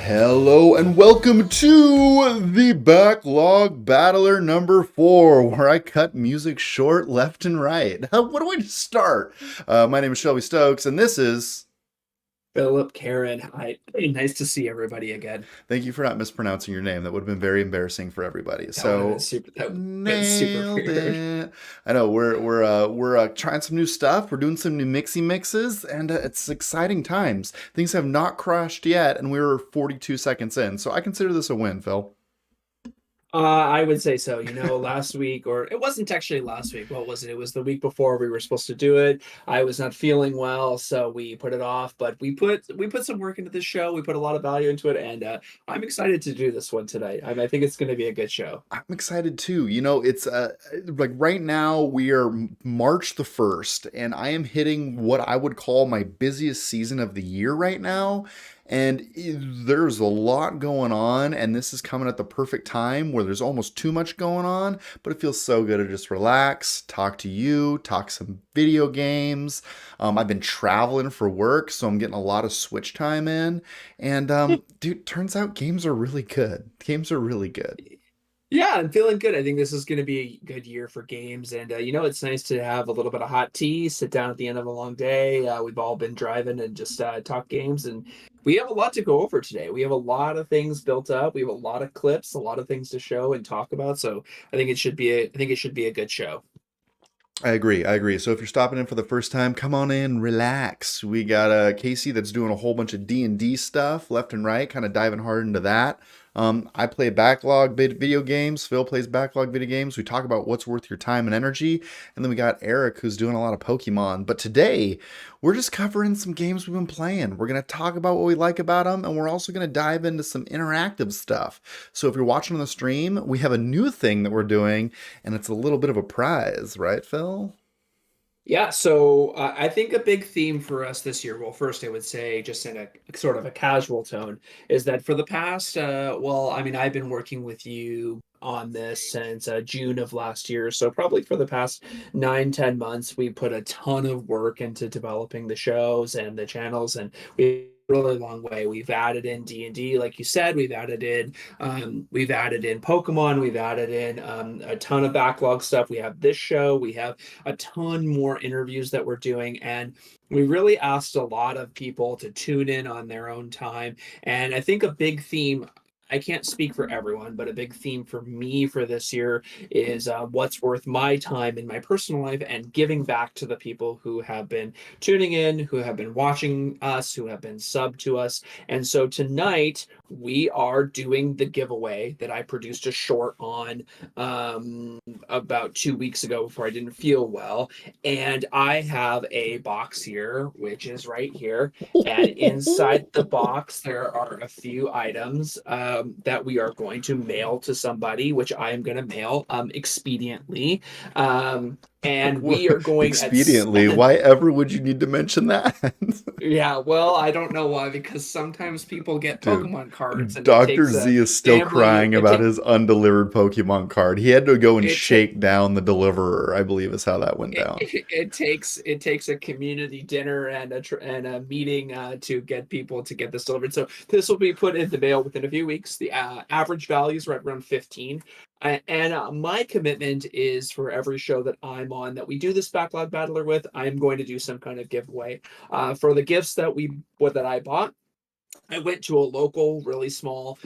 Hello and welcome to the Backlog Battler number 4, where I cut music short left and right. What do I start? My name is Shelby Stokes, and this is... Philip, Karen, hi. Hey, nice to see everybody again. Thank you for not mispronouncing your name. That would have been very embarrassing for everybody. That would have been So, super. That would have been super nailed weird. it. I know we're trying some new stuff. We're doing some new mixy mixes, and it's exciting times. Things have not crashed yet, and we're 42 seconds in. So I consider this a win, Phil. I would say so. Last week, or it wasn't actually last week. What was it? It was the week before we were supposed to do it. I was not feeling well, so we put it off. But we put some work into this show. We put a lot of value into it, and I'm excited to do this one tonight. I think it's going to be a good show. I'm excited too. It's like right now we are March the 1st, and I am hitting what I would call my busiest season of the year right now. And there's a lot going on, and this is coming at the perfect time where there's almost too much going on, but it feels so good to just relax, talk to you, talk some video games. I've been traveling for work, so I'm getting a lot of Switch time in. And dude, turns out games are really good. Games are really good. Yeah, I'm feeling good. I think this is going to be a good year for games, and it's nice to have a little bit of hot tea, sit down at the end of a long day. We've all been driving and just talk games, and we have a lot to go over today. We have a lot of things built up. We have a lot of clips, a lot of things to show and talk about. So I think it should be a good show. I agree. I agree. So if you're stopping in for the first time, come on in, relax. We got Casey that's doing a whole bunch of D&D stuff left and right, kind of diving hard into that. I play backlog video games. Phil plays backlog video games. We talk about what's worth your time and energy. And then we got Eric who's doing a lot of Pokemon. But today, we're just covering some games we've been playing. We're going to talk about what we like about them, and we're also going to dive into some interactive stuff. So if you're watching on the stream, we have a new thing that we're doing, and it's a little bit of a prize, right, Phil? Yeah, so I think a big theme for us this year, well, first I would say, just in a sort of a casual tone, is that for the past, I've been working with you on this since June of last year. So probably for the past 9, 10 months, we put a ton of work into developing the shows and the channels, and we really long way. We've added in D&D, like you said. We've added in Pokemon. We've added in a ton of backlog stuff. We have this show. We have a ton more interviews that we're doing, and we really asked a lot of people to tune in on their own time. And I think a big theme, I can't speak for everyone, but a big theme for me for this year is what's worth my time in my personal life and giving back to the people who have been tuning in, who have been watching us, who have been subbed to us. And so tonight we are doing the giveaway that I produced a short on about 2 weeks ago before I didn't feel well. And I have a box here, which is right here. And inside the box, there are a few items that we are going to mail to somebody, which I am going to mail expediently. And we are going at Expediently. Why ever would you need to mention that? yeah, well, I don't know why, because sometimes people get Dude, Pokemon cards and it Dr. takes a Z is still family, crying it about takes his undelivered Pokemon card. He had to go and it ta- shake down the deliverer, I believe is how that went it, down. it, it takes a community dinner and a meeting to get people to get this delivered. So this will be put in the mail within a few weeks. The average value is right around 15. And my commitment is for every show that I'm on that we do this backlog battler with, I'm going to do some kind of giveaway. For the gifts that I bought, I went to a local, really small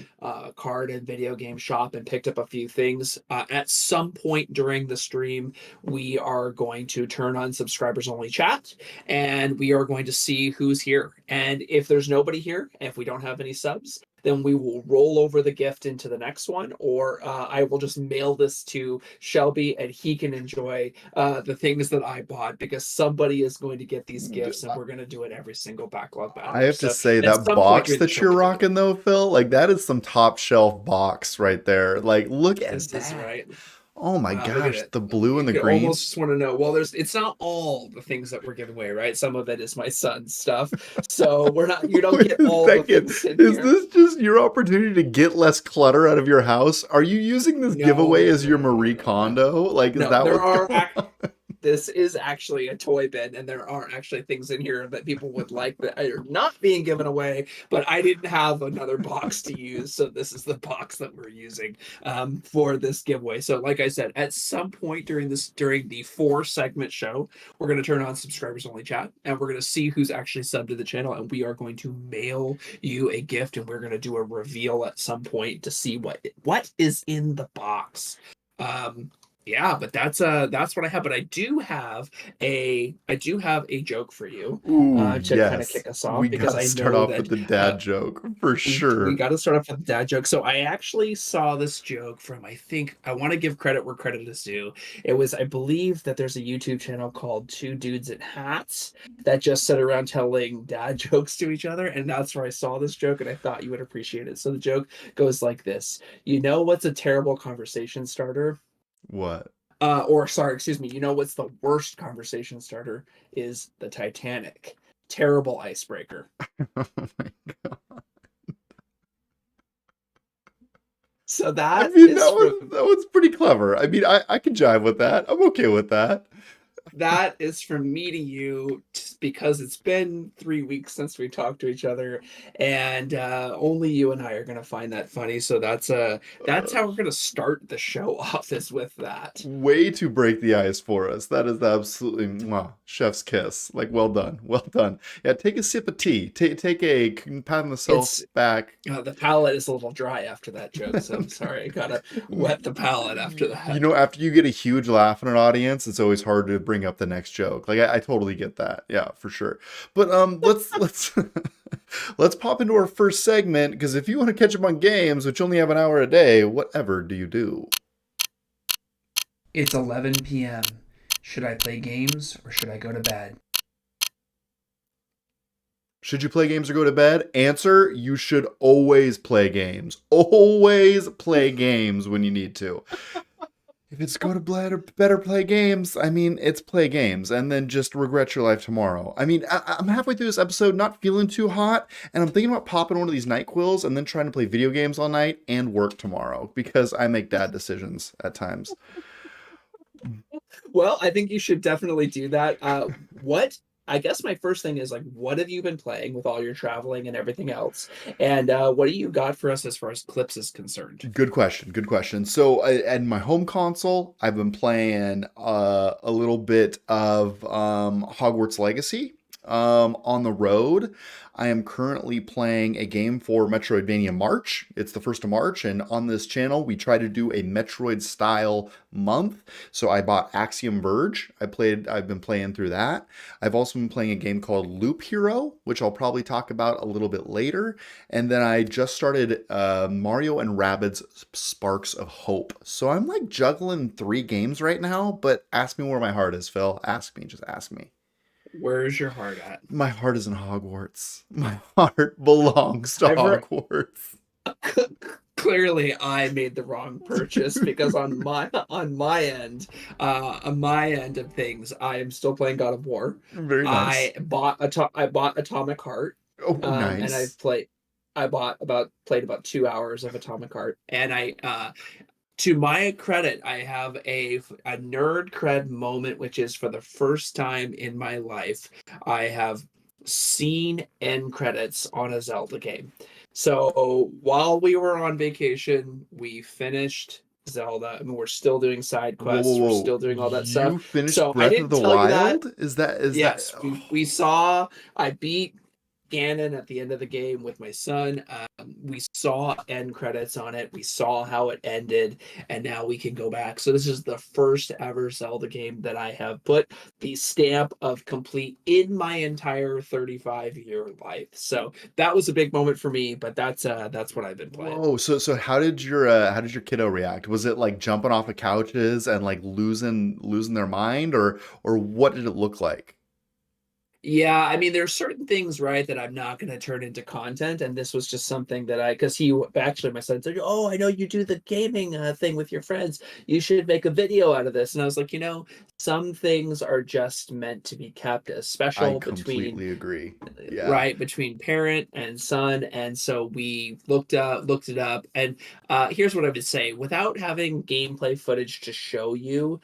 card and video game shop and picked up a few things. At some point during the stream, we are going to turn on subscribers only chat, and we are going to see who's here. And if there's nobody here, if we don't have any subs, then we will roll over the gift into the next one, or I will just mail this to Shelby and he can enjoy the things that I bought, because somebody is going to get these gifts and we're going to do it every single backlog I battler. have to So say at that some point box during the that show, you're we'll do it. rocking though, Phil, like that is some top shelf box right there. Like look at This is that. right. Oh my Look at gosh, it. the blue and You the could green. almost just want to know. Well, it's not all the things that we're giving away, right? Some of it is my son's stuff. So we're not, you don't Wait get a all the second. things in Is here. this just your opportunity to get less clutter out of your house? Are you using this No, giveaway no, as no, your no, no, Marie no, no. Kondo? Like, is No, that what's going on? this is actually a toy bin and there aren't actually things in here that people would like that are not being given away, but I didn't have another box to use, so this is the box that we're using for this giveaway. So like I said, at some point during the 4 segment show, we're going to turn on subscribers only chat and we're going to see who's actually subbed to the channel, and we are going to mail you a gift, and we're going to do a reveal at some point to see what is in the box. Yeah, but that's what I have. But I do have a joke for you Ooh, to kind of yes. kick us We off, because gotta I start know off that with the dad joke for we sure. got to start off with the dad joke. So I actually saw this joke from, I think, I want to give credit where credit is due. It was, I believe that there's a YouTube channel called Two Dudes in Hats that just sit around telling dad jokes to each other, and that's where I saw this joke, and I thought you would appreciate it. So the joke goes like this: you know what's a terrible conversation starter? What? Or sorry, excuse me. You know what's the worst conversation starter? Is the Titanic. Terrible icebreaker. Oh my God. So I that mean, is from that was pretty clever. I mean, I can jive with that. I'm okay with that. that is from me to you, because it's been 3 weeks since we talked to each other, and only you and I are gonna find that funny. So that's Uh, how we're gonna start the show off, is with that. Way to break the ice for us. That is absolutely mwah, chef's kiss. Like, well done, well done. Yeah, take a sip of tea. Take a pat on myself It's back. the palate is a little dry after that joke, so I'm sorry. I gotta wet the palate after You that. know, after you get a huge laugh in an audience, it's always hard to bring up the next joke. Like, I totally get that. Yeah, for sure. But let's let's pop into our first segment, because if you want to catch up on games, which only have an hour a day, whatever do you do? It's 11 p.m. Should I play games or should I go to bed? Should you play games or go to bed? Answer: you should always play games. Always play games when you need to. If it's go to bed or better play games, I mean, it's play games and then just regret your life tomorrow. I mean, I'm halfway through this episode, not feeling too hot, and I'm thinking about popping one of these night quills and then trying to play video games all night and work tomorrow, because I make dad decisions at times. Well, I think you should definitely do that. What I guess my first thing is, like, what have you been playing with all your traveling and everything else? And what do you got for us as far as clips is concerned? Good question. Good question. So, at my home console, I've been playing a little bit of Hogwarts Legacy. On the road, I am currently playing a game for Metroidvania March. It's the 1st of March, and on this channel, we try to do a Metroid style month. So I bought Axiom Verge. I've been playing through that. I've also been playing a game called Loop Hero, which I'll probably talk about a little bit later. And then I just started Mario and Rabbids Sparks of Hope. So I'm like juggling 3 games right now, but ask me where my heart is, Phil. Ask me, just ask me. Where's your heart at? My heart is in Hogwarts. My heart belongs to I've re- Hogwarts. Clearly I made the wrong purchase, because on my end of things, I am still playing God of War. Very nice. I bought Atomic Heart, Oh, and nice. played about 2 hours of Atomic Heart, and I to my credit, I have a nerd cred moment, which is, for the first time in my life, I have seen end credits on a Zelda game. So while we were on vacation, we finished Zelda. I mean, we're still doing side Whoa, whoa, quests. We're whoa. still doing all that stuff. You finished So I Breath of didn't the tell you that. Wild? Is that Yes, we saw. I beat Ganon at the end of the game with my son. We saw end credits on it. We saw how it ended, and now we can go back. So this is the first ever Zelda game that I have put the stamp of complete in my entire 35-year life. So that was a big moment for me. But that's what I've been playing. Whoa, so how did your kiddo react? Was it like jumping off of couches and like losing their mind, or what did it look like? Yeah, I mean, there's certain things, right, that I'm not going to turn into content, and this was just something that because actually, my son said, "Oh, I know you do the gaming thing with your friends. You should make a video out of this." And I was like, some things are just meant to be kept as I special between completely agree. Yeah. right between parent and son, and so we looked it up, and here's what I would say without having gameplay footage to show you.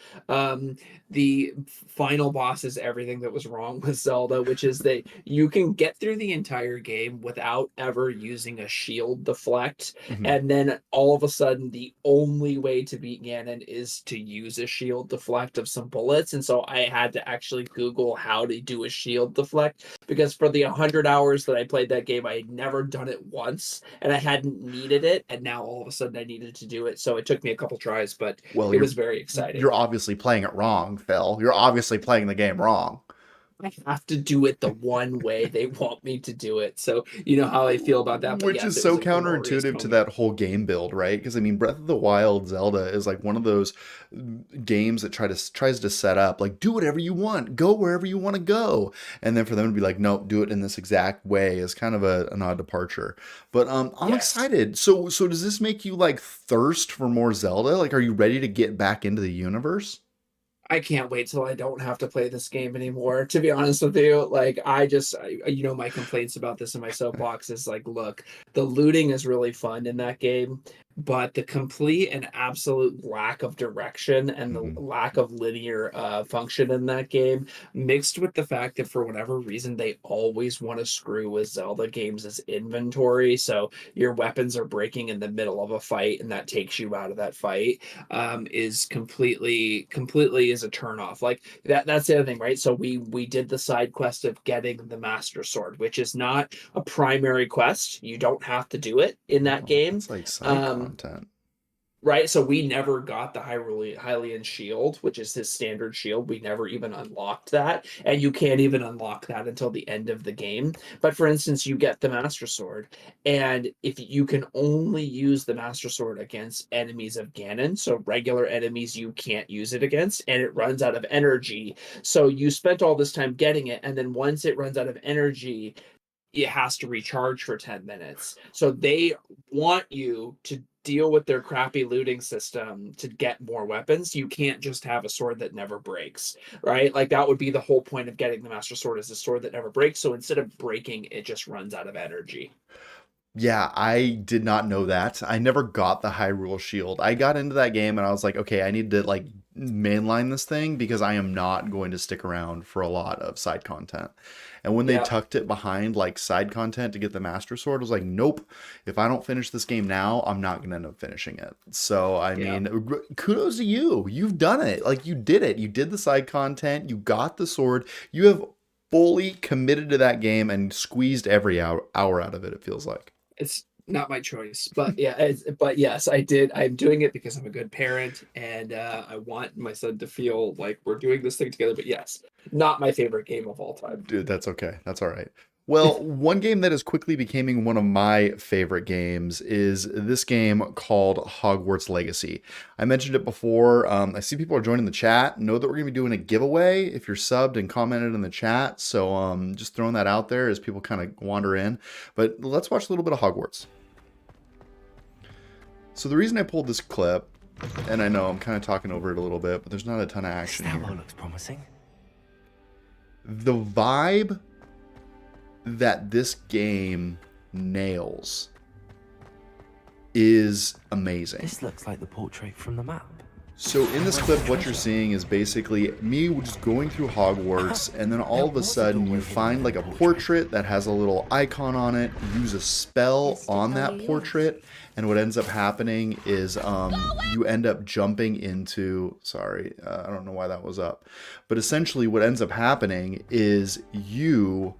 The final boss is everything that was wrong with Zelda, which is that you can get through the entire game without ever using a shield deflect, Mhm. and then all of a sudden the only way to beat Ganon is to use a shield deflect of some bullets. And so I had to actually Google how to do a shield deflect, because for the 100 hours that I played that game, I had never done it once and I hadn't needed it. And now all of a sudden I needed to do it. So it took me a couple tries, but Well, it was very exciting. you're obviously playing it wrong, Phil. You're obviously playing the game wrong. I have to do it the one way they want me to do it. So you know how I feel about that. But Which yes, is it was so a glorious counterintuitive to moment. that whole game build, right? Because I mean, Breath of the Wild Zelda is like one of those games that tries to set up like do whatever you want, go wherever you want to go, and then for them to be like, nope, do it in this exact way is kind of an odd departure. But I'm Yes. excited. So does this make you like thirst for more Zelda? Like, are you ready to get back into the universe? I can't wait till I don't have to play this game anymore. To be honest with you, like you know, my complaints about this in my soapbox is like, look, the looting is really fun in that game, but the complete and absolute lack of direction and the Mhm. lack of linear function in that game, mixed with the fact that for whatever reason they always want to screw with Zelda games' inventory, so your weapons are breaking in the middle of a fight, and that takes you out of that fight, is completely is a turn off. Like that's the other thing, right? So we did the side quest of getting the Master Sword, which is not a primary quest. You don't have to do it in that Oh, game. that's like side Um, content. Right, so we never got the Hylian shield, which is his standard shield. We never even unlocked that, and you can't even unlock that until the end of the game. But for instance, you get the Master Sword, and if you can only use the Master Sword against enemies of Ganon, so regular enemies you can't use it against, and it runs out of energy. So you spent all this time getting it, and then once it runs out of energy, it has to recharge for 10 minutes. So they want you to deal with their crappy looting system to get more weapons. You can't just have a sword that never breaks, right? Like that would be the whole point of getting the Master Sword, is a sword that never breaks. So instead of breaking, it just runs out of energy. Yeah, I did not know that. I never got the Hyrule Shield. I got into that game and I was like, okay, I need to like mainline this thing because I am not going to stick around for a lot of side content. And when they Yeah. tucked it behind like side content to get the Master Sword, I was like, nope, if I don't finish this game now, I'm not going to end up finishing it. So, I Yeah. mean, kudos to you. You've done it. Like, you did it. You did the side content, you got the sword, you have fully committed to that game and squeezed every hour out of it, it feels like. It's not my choice, but yeah, but yes, I did. I'm doing it because I'm a good parent, and I want my son to feel like we're doing this thing together. But yes, not my favorite game of all time. Dude, that's okay. That's all right. Well, one game that is quickly becoming one of my favorite games is this game called Hogwarts Legacy. I mentioned it before. I see people are joining the chat. Know that we're going to be doing a giveaway if you're subbed and commented in the chat. So just throwing that out there as people kind of wander in. But let's watch a little bit of Hogwarts. So the reason I pulled this clip, and I know I'm kind of talking over it a little bit, but there's not a ton of action That here. one looks promising. The vibe that this game nails is amazing. This looks like the portrait from the map. So in this clip, what you're seeing is basically me just going through Hogwarts, and then all of a sudden you find like a portrait that has a little icon on it, use a spell on that portrait, and what ends up happening is you end up jumping into, sorry, I don't know why that was up, but essentially what ends up happening is you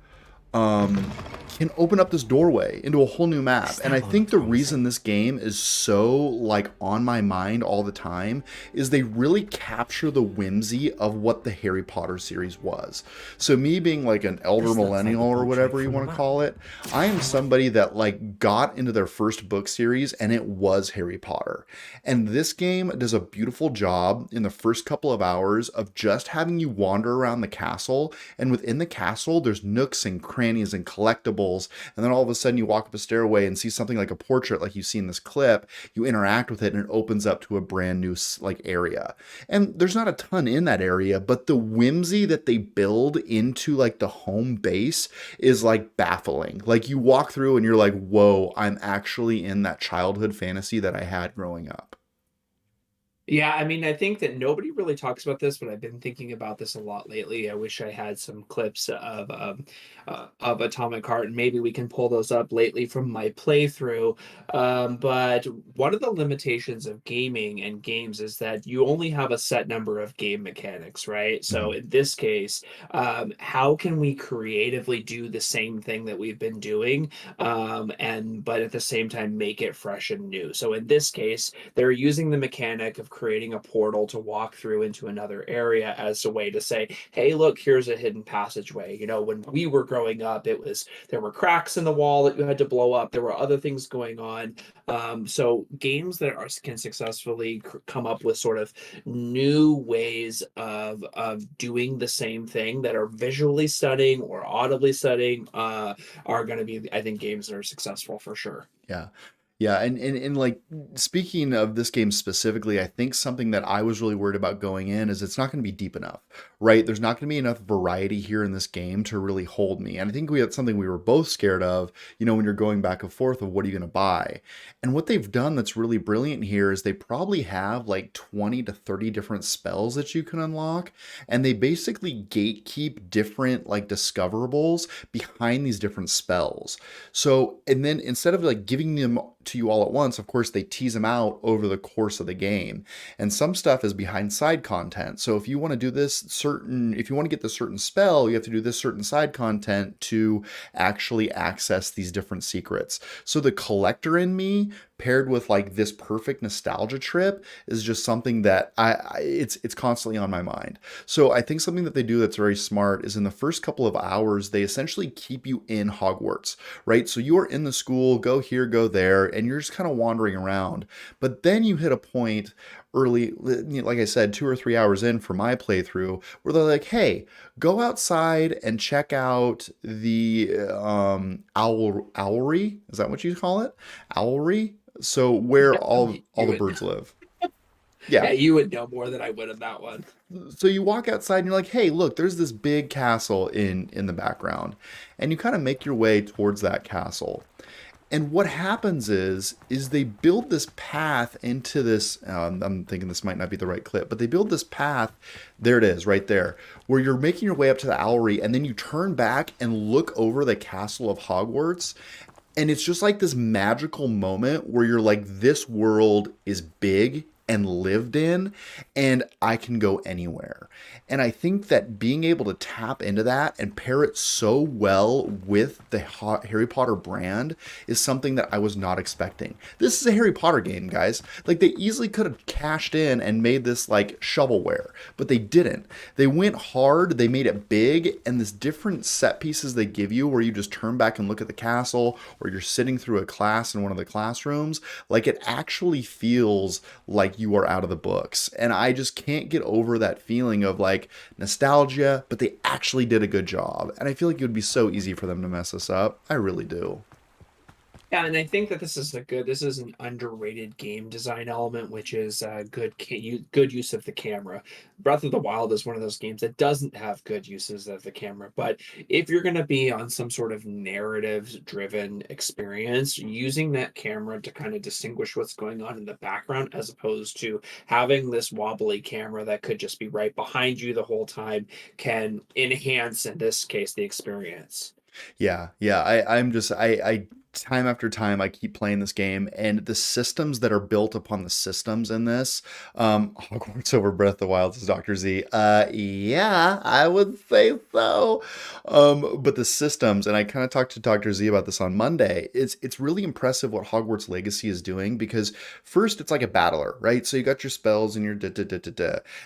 can open up this doorway into a whole new map. And I think the reason this game is so like on my mind all the time is they really capture the whimsy of what the Harry Potter series was. So me being like an elder millennial or whatever you want to call it, I am somebody that like got into their first book series and it was Harry Potter. And this game does a beautiful job in the first couple of hours of just having you wander around the castle, and within the castle there's nooks and crannies crannies and collectibles, and then all of a sudden you walk up a stairway and see something like a portrait like you see in this clip. You interact with it and it opens up to a brand new like area. And there's not a ton in that area, but the whimsy that they build into like the home base is like baffling. Like you walk through and you're like, whoa, I'm actually in that childhood fantasy that I had growing up. Yeah, I mean, I think that nobody really talks about this, but I've been thinking about this a lot lately. I wish I had some clips of Atomic Heart, and maybe we can pull those up lately from my playthrough. But one of the limitations of gaming and games is that you only have a set number of game mechanics, right? So Mhm. in this case, how can we creatively do the same thing that we've been doing, and but at the same time make it fresh and new? So in this case, they're using the mechanic of creating a portal to walk through into another area as a way to say, hey, look, here's a hidden passageway. You know, when we were growing up, it was there were cracks in the wall that you had to blow up. There were other things going on. So games that can successfully come up with sort of new ways of doing the same thing that are visually stunning or audibly stunning are going to be, I think, games that are successful for sure. Yeah. Yeah, and like speaking of this game specifically, I think something that I was really worried about going in is it's not going to be deep enough, right? There's not going to be enough variety here in this game to really hold me. And I think we had something we were both scared of, when you're going back and forth of what are you going to buy. And what they've done that's really brilliant here is they probably have like 20 to 30 different spells that you can unlock, and they basically gatekeep different like discoverables behind these different spells. So, and then instead of like giving them to you all at once, of course, they tease them out over the course of the game. And some stuff is behind side content. So if you want to do if you want to get this certain spell, you have to do this certain side content to actually access these different secrets. So the collector in me paired with like this perfect nostalgia trip is just something that it's constantly on my mind. So I think something that they do that's very smart is in the first couple of hours, they essentially keep you in Hogwarts, right? So you are in the school, go here, go there, and you're just kind of wandering around. But then you hit a point early, like I said, 2 or 3 hours in for my playthrough, where they're like, hey, go outside and check out the owlry. Is that what you call it? Owlry? So where all You the would, birds live. yeah, Yeah. you would know more than I would on that one. So you walk outside and you're like, hey, look, there's this big castle in the background. And you kind of make your way towards that castle. And what happens is they build this path into this. I'm thinking this might not be the right clip, but they build this path. There it is, right there, where you're making your way up to the owlry, and then you turn back and look over the castle of Hogwarts, and it's just like this magical moment where you're like, this world is big and lived in, and I can go anywhere. And I think that being able to tap into that and pair it so well with the Harry Potter brand is something that I was not expecting. This is a Harry Potter game, guys. Like, they easily could have cashed in and made this like shovelware, but they didn't. They went hard, they made it big, and this different set pieces they give you where you just turn back and look at the castle, or you're sitting through a class in one of the classrooms, like it actually feels like you are out of the books. And I just can't get over that feeling of like nostalgia, but they actually did a good job. And I feel like it would be so easy for them to mess us up. I really do. Yeah, and I think that this is an underrated game design element, which is good use of the camera. Breath of the Wild is one of those games that doesn't have good uses of the camera, but if you're going to be on some sort of narrative-driven experience, using that camera to kind of distinguish what's going on in the background, as opposed to having this wobbly camera that could just be right behind you the whole time, can enhance, in this case, the experience. Yeah. I'm just I time after time I keep playing this game, and the systems that are built upon the systems in this, Hogwarts over Breath of the Wild is Dr. Z. Yeah, I would say so. But the systems, and I kind of talked to Dr. Z about this on Monday, it's really impressive what Hogwarts Legacy is doing, because first it's like a battler, right? So you got your spells and your da,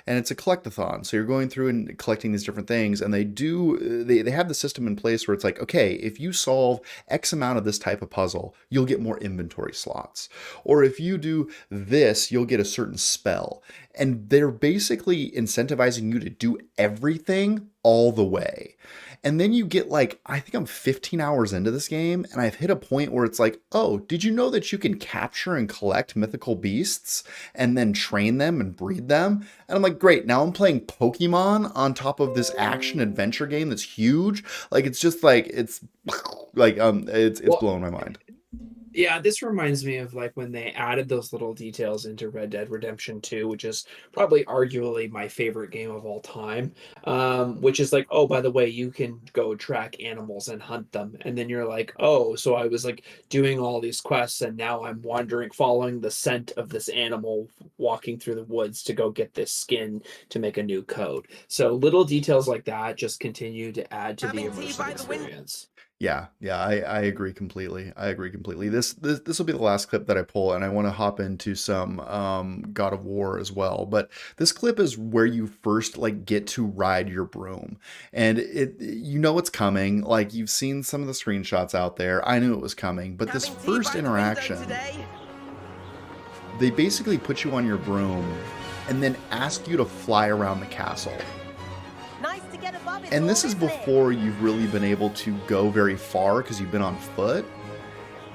and it's a collectathon. So you're going through and collecting these different things, and they have the system in place where it's like, okay, if you solve X amount of this type of puzzle, you'll get more inventory slots. Or if you do this, you'll get a certain spell. And they're basically incentivizing you to do everything all the way. And then you get like, I think I'm 15 hours into this game, and I've hit a point where it's like, oh, did you know that you can capture and collect mythical beasts and then train them and breed them? And I'm like, great, now I'm playing Pokemon on top of this action adventure game that's huge. Like it's just like it's like it's Well, blowing my mind. yeah, this reminds me of like when they added those little details into Red Dead Redemption 2, which is probably arguably my favorite game of all time. Which is like, oh, by the way, you can go track animals and hunt them. And then you're like, oh, so I was like doing all these quests and now I'm wandering, following the scent of this animal, walking through the woods to go get this skin to make a new coat. So little details like that just continue to add to the Having tea immersive by the window. experience. Yeah, yeah, I agree completely. I agree completely. This will be the last clip that I pull, and I want to hop into some God of War as well. But this clip is where you first like get to ride your broom, and it you know it's coming. Like you've seen some of the screenshots out there. I knew it was coming, but this Having tea first by the window interaction, today. they basically put you on your broom and then ask you to fly around the castle. Nice to get above it. And this is before you've really been able to go very far because you've been on foot.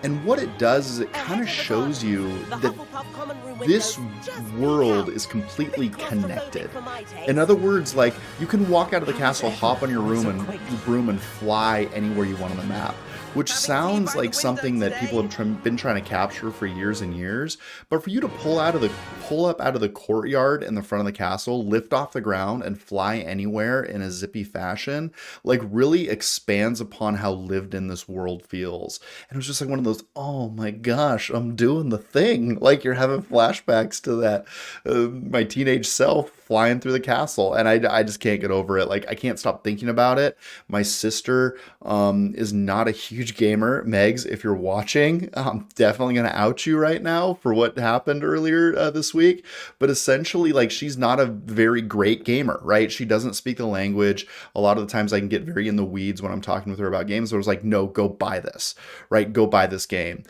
And what it does is it kind of shows you that this world is completely connected. In other words, like you can walk out of the castle, hop on your broom and fly anywhere you want on the map, which sounds like something that people have been trying to capture for years and years. But for you to pull up out of the courtyard in the front of the castle, lift off the ground and fly anywhere in a zippy fashion, like really expands upon how lived in this world feels. And it was just like one of those, oh my gosh, I'm doing the thing. Like you're having flashbacks to that, my teenage self flying through the castle. And I just can't get over it. Like I can't stop thinking about it. My sister is not a huge gamer. Megs, if you're watching, I'm definitely going to out you right now for what happened earlier this week. But essentially, like she's not a very great gamer, right? She doesn't speak the language. A lot of the times I can get very in the weeds when I'm talking with her about games. So I was like, no, go buy this, right? Go buy this game.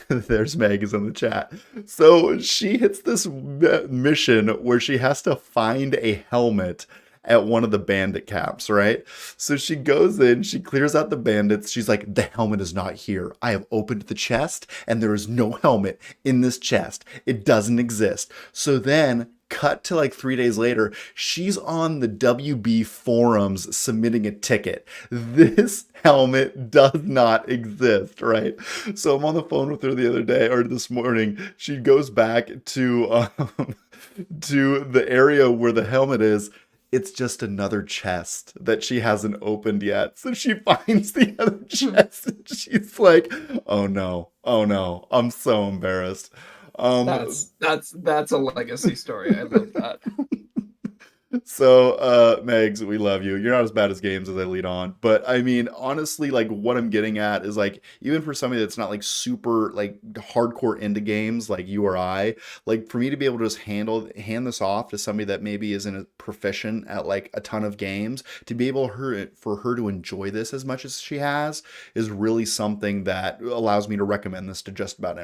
There's Meg is in the chat. So she hits this mission where she has to find a helmet at one of the bandit camps, right? So she goes in, she clears out the bandits. She's like, the helmet is not here. I have opened the chest and there is no helmet in this chest. It doesn't exist. So then cut to like 3 days later, she's on the WB forums submitting a ticket. This helmet does not exist, right? So I'm on the phone with her the other day or this morning. She goes back to to the area where the helmet is. It's just another chest that she hasn't opened yet. So she finds the other chest and she's like, oh no, I'm so embarrassed. That's a legacy story. I love that. So, Megs, we love you. You're not as bad as games as I lead on. But I mean, honestly, like what I'm getting at is like, even for somebody that's not like super like hardcore into games like you or I, like for me to be able to just hand this off to somebody that maybe isn't as proficient at like a ton of games, to be able for her to enjoy this as much as she has is really something that allows me to recommend this to just about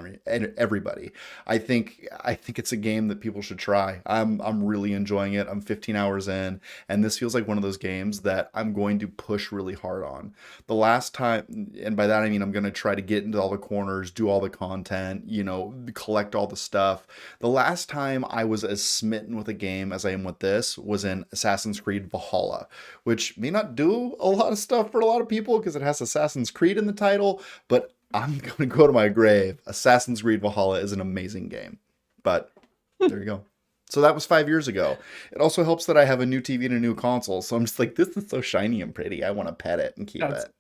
everybody. I think it's a game that people should try. I'm really enjoying it. I'm 15 hours in, and this feels like one of those games that I'm going to push really hard on. The last time, and by that I mean I'm going to try to get into all the corners, do all the content, collect all the stuff. The last time I was as smitten with a game as I am with this was in Assassin's Creed Valhalla, which may not do a lot of stuff for a lot of people because it has Assassin's Creed in the title, but I'm going to go to my grave. Assassin's Creed Valhalla is an amazing game. But there you go. So that was 5 years ago. It also helps that I have a new TV and a new console. So I'm just like, this is so shiny and pretty. I want to pet it and keep it.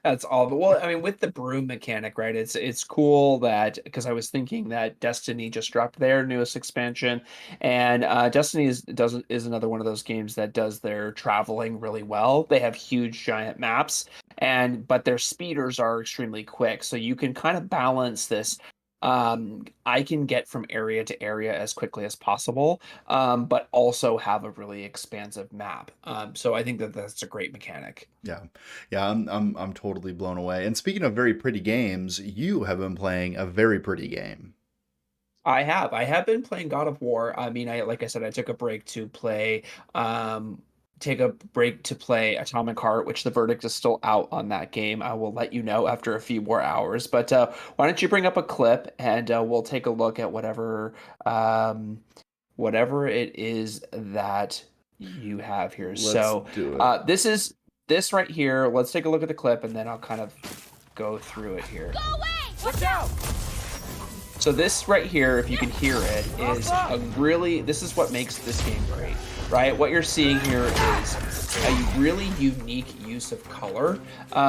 That's all. Well, I mean, with the broom mechanic, right? It's cool that because I was thinking that Destiny just dropped their newest expansion, and Destiny is another one of those games that does their traveling really well. They have huge giant maps, but their speeders are extremely quick, so you can kind of balance this. I can get from area to area as quickly as possible, but also have a really expansive map. So I think that that's a great mechanic. Yeah. Yeah, I'm totally blown away. And speaking of very pretty games, you have been playing a very pretty game. I have been playing God of War. I mean, like I said, I took a break to play um Atomic Heart, which the verdict is still out on that game. I will let you know after a few more hours. But why don't you bring up a clip and we'll take a look at um whatever it is that you have here. Let's So do it. this right here. Let's take a look at the clip and then I'll kind of go through it here. Go away! Watch out! So this right here, if you can hear it, is this is what makes this game great, right? What you're seeing here is a really unique use of color,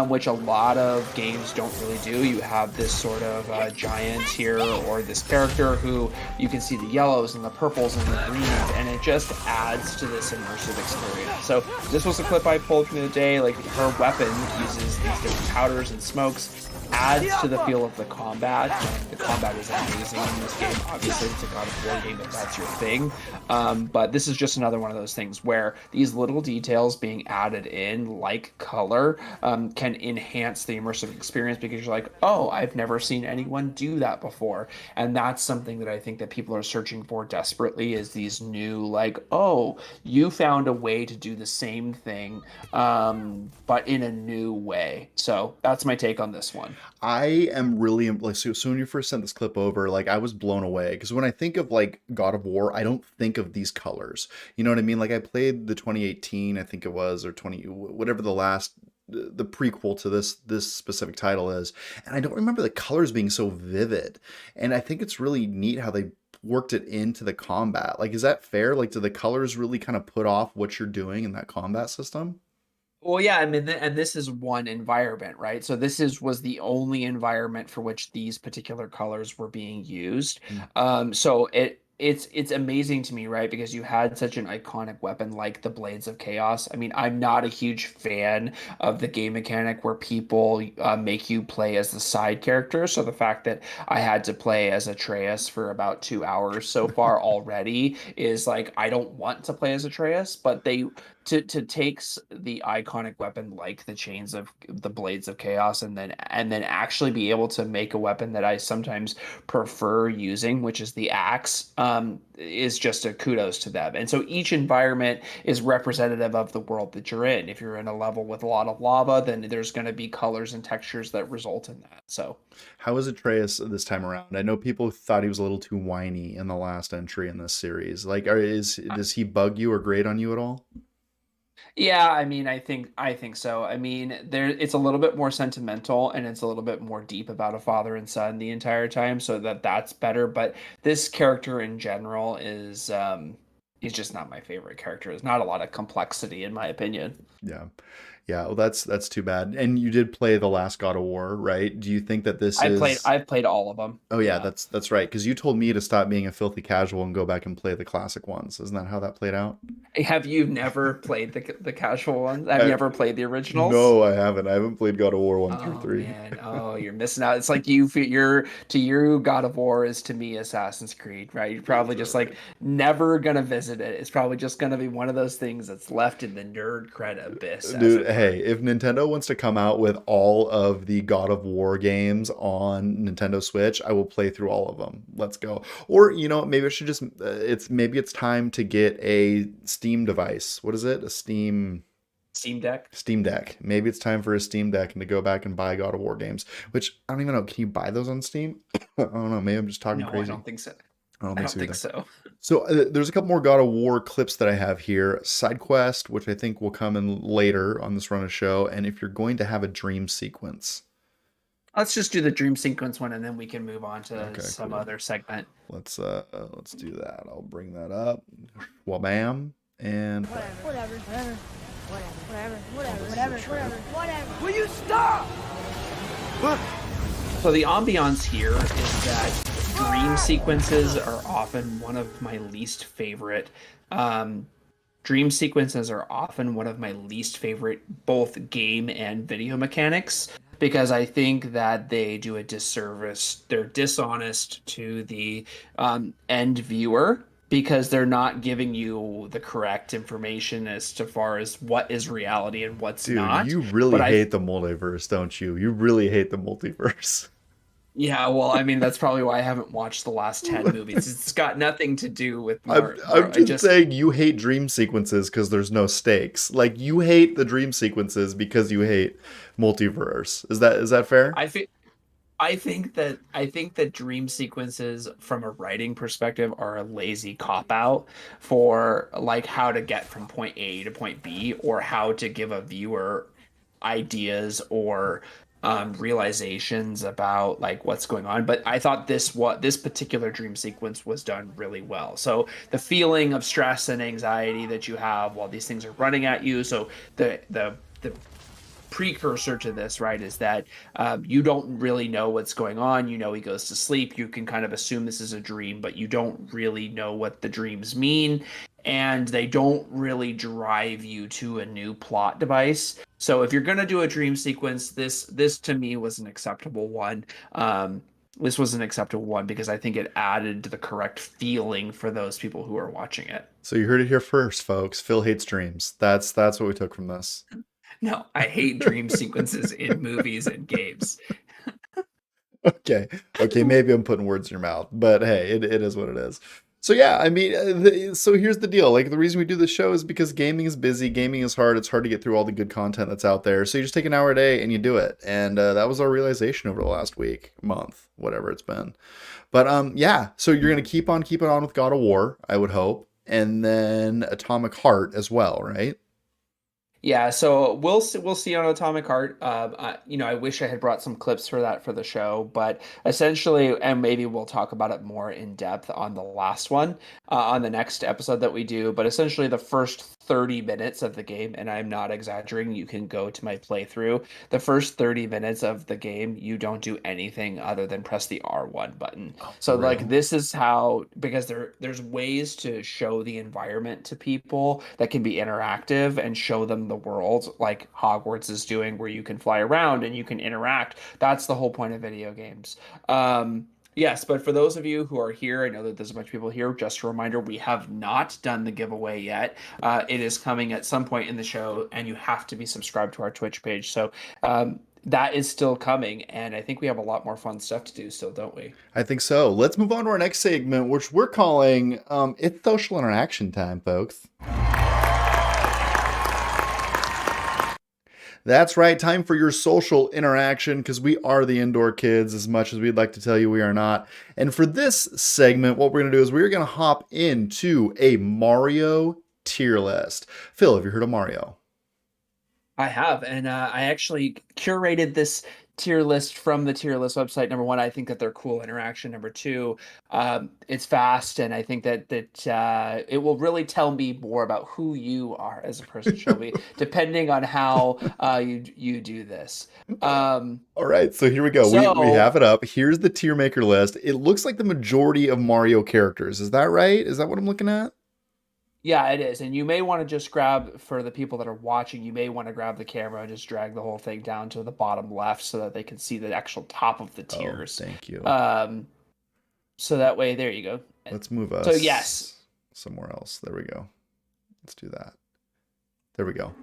which a lot of games don't really do. You have this sort of giant here, or this character who you can see the yellows and the purples and the greens, and it just adds to this immersive experience. So this was a clip I pulled from the day. Like, her weapon uses these different powders and smokes, adds to the feel of the combat. The combat is amazing in this game. Obviously, it's a God of War game if that's your thing. But this is just another one of those things where these little details being added in, like color, can enhance the immersive experience, because you're like, oh, I've never seen anyone do that before. And that's something that I think that people are searching for desperately, is these new, like, oh, you found a way to do the same thing, but in a new way. So that's my take on this one. I am really like, so when you first sent this clip over, like, I was blown away, because when I think of like God of War, I don't think of these colors. You know what I mean? Like, I played the 2018, I think it was, or 20, whatever the prequel to this specific title is, and I don't remember the colors being so vivid. And I think it's really neat how they worked it into the combat. Like, is that fair? Like, do the colors really kind of put off what you're doing in that combat system? Well, yeah, I mean, and this is one environment, right? So was the only environment for which these particular colors were being used. So it's amazing to me, right? Because you had such an iconic weapon like the Blades of Chaos. I mean, I'm not a huge fan of the game mechanic where people make you play as the side character. So the fact that I had to play as Atreus for about 2 hours so far already is like, I don't want to play as Atreus, but to take the iconic weapon like the Blades of Chaos, and then actually be able to make a weapon that I sometimes prefer using, which is the axe, is just a kudos to them. And so each environment is representative of the world that you're in. If you're in a level with a lot of lava, then there's going to be colors and textures that result in that. So How is Atreus this time around? I know people thought he was a little too whiny in the last entry in this series. Like, does he bug you or grate on you at all? yeah, I mean, I think so. I mean, it's a little bit more sentimental, and it's a little bit more deep about a father and son the entire time, so that's better. But this character in general is he's just not my favorite character. There's not a lot of complexity in my opinion. Yeah. Yeah, well, that's too bad. And you did play the last God of War, right? Do you think that this is? I've played all of them. Oh yeah, Yeah. that's right. Because you told me to stop being a filthy casual and go back and play the classic ones. Isn't that how that played out? Have you never played the casual ones? Have you ever played the originals? No, I haven't. I haven't played God of War 1 through Oh 3. man, oh, you're missing out. It's like to you, God of War is to me Assassin's Creed, right? You're probably just like never gonna visit it. It's probably just gonna be one of those things that's left in the nerd cred abyss. Dude, hey, if Nintendo wants to come out with all of the God of War games on Nintendo Switch, I will play through all of them. Let's go. Or, maybe I should just it's time to get a Steam device. What is it? A Steam Deck. Steam Deck. Maybe it's time for a Steam Deck and to go back and buy God of War games, which I don't even know. Can you buy those on Steam? I don't know. Maybe I'm just talking No, crazy. I don't think so. I don't I think don't so think either. so. So there's a couple more God of War clips that I have here. Side quest, which I think will come in later on this run of show, and if you're going to have a dream sequence. Let's just do the dream sequence one, and then we can move on to Okay, some cool. other segment. Let's do that. I'll bring that up. Wabam. And Whatever. Will you stop? So the ambiance here is that dream sequences are often one of my least favorite. Dream sequences are often one of my least favorite, both game and video mechanics, because I think that they do a disservice. They're dishonest to the end viewer, because they're not giving you the correct information as to far as what is reality and what's dude, not. you really But hate the multiverse, don't you? You really hate the multiverse. Yeah, well, I mean, that's probably why I haven't watched the last 10 movies. It's got nothing to do with I'm I just just saying you hate dream sequences because there's no stakes. Like you hate the dream sequences because you hate multiverse. Is that fair? I feel I think that dream sequences from a writing perspective are a lazy cop out for like how to get from point A to point B or how to give a viewer ideas or realizations about like what's going on. But I thought this particular dream sequence was done really well. So the feeling of stress and anxiety that you have while these things are running at you. So the precursor to this, right, is that you don't really know what's going on. You know, he goes to sleep. You can kind of assume this is a dream, but you don't really know what the dreams mean. And they don't really drive you to a new plot device. So if you're going to do a dream sequence, this to me was an acceptable one. This was an acceptable one because I think it added the correct feeling for those people who are watching it. So you heard it here first, folks. Phil hates dreams. That's what we took from this. No, I hate dream sequences in movies and games. Okay. Okay, maybe I'm putting words in your mouth, but hey, it is what it is. So yeah, I mean, so here's the deal. Like the reason we do this show is because gaming is busy, gaming is hard. It's hard to get through all the good content that's out there. So you just take an hour a day and you do it. And that was our realization over the last week, month, whatever it's been. But yeah. So you're gonna keep on keeping on with God of War, I would hope, and then Atomic Heart as well, right? Yeah, so we'll see on Atomic Heart. You know, I wish I had brought some clips for that for the show, but essentially, and maybe we'll talk about it more in depth on the last one, on the next episode that we do. But essentially, the first 30 minutes of the game, and I'm not exaggerating, you can go to my playthrough. The first 30 minutes of the game, you don't do anything other than press the R1 button. Oh, So for like real? this is how because there's ways to show the environment to people that can be interactive and show them the world like Hogwarts is doing where you can fly around and you can interact. That's the whole point of video games. Yes, but for those of you who are here, I know that there's a bunch of people here. Just a reminder, we have not done the giveaway yet. It is coming at some point in the show, and you have to be subscribed to our Twitch page. So that is still coming, and I think we have a lot more fun stuff to do still, don't we? I think so. Let's move on to our next segment, which we're calling It's Social Interaction Time, folks. That's right, time for your social interaction because we are the indoor kids as much as we'd like to tell you we are not. And for this segment, what we're going to do is we're going to hop into a Mario tier list. Phil, have you heard of Mario? I have, and I actually curated this tier list from the tier list website. Number one, I think that they're cool interaction. Number two, it's fast, and I think that it will really tell me more about who you are as a person, Shelby, depending on how you do this. Um, All right, so here we go. We so have it up. Here's the tier maker list. It looks like the majority of Mario characters. Is that right? Is that what I'm looking at? yeah, it is. And you may want to just grab, for the people that are watching, you may want to grab the camera and just drag the whole thing down to the bottom left so that they can see the actual top of the Oh, tiers. thank you. Um, so that way, there you go. Let's move So us yes, somewhere else. There we go. Let's do that. There we go.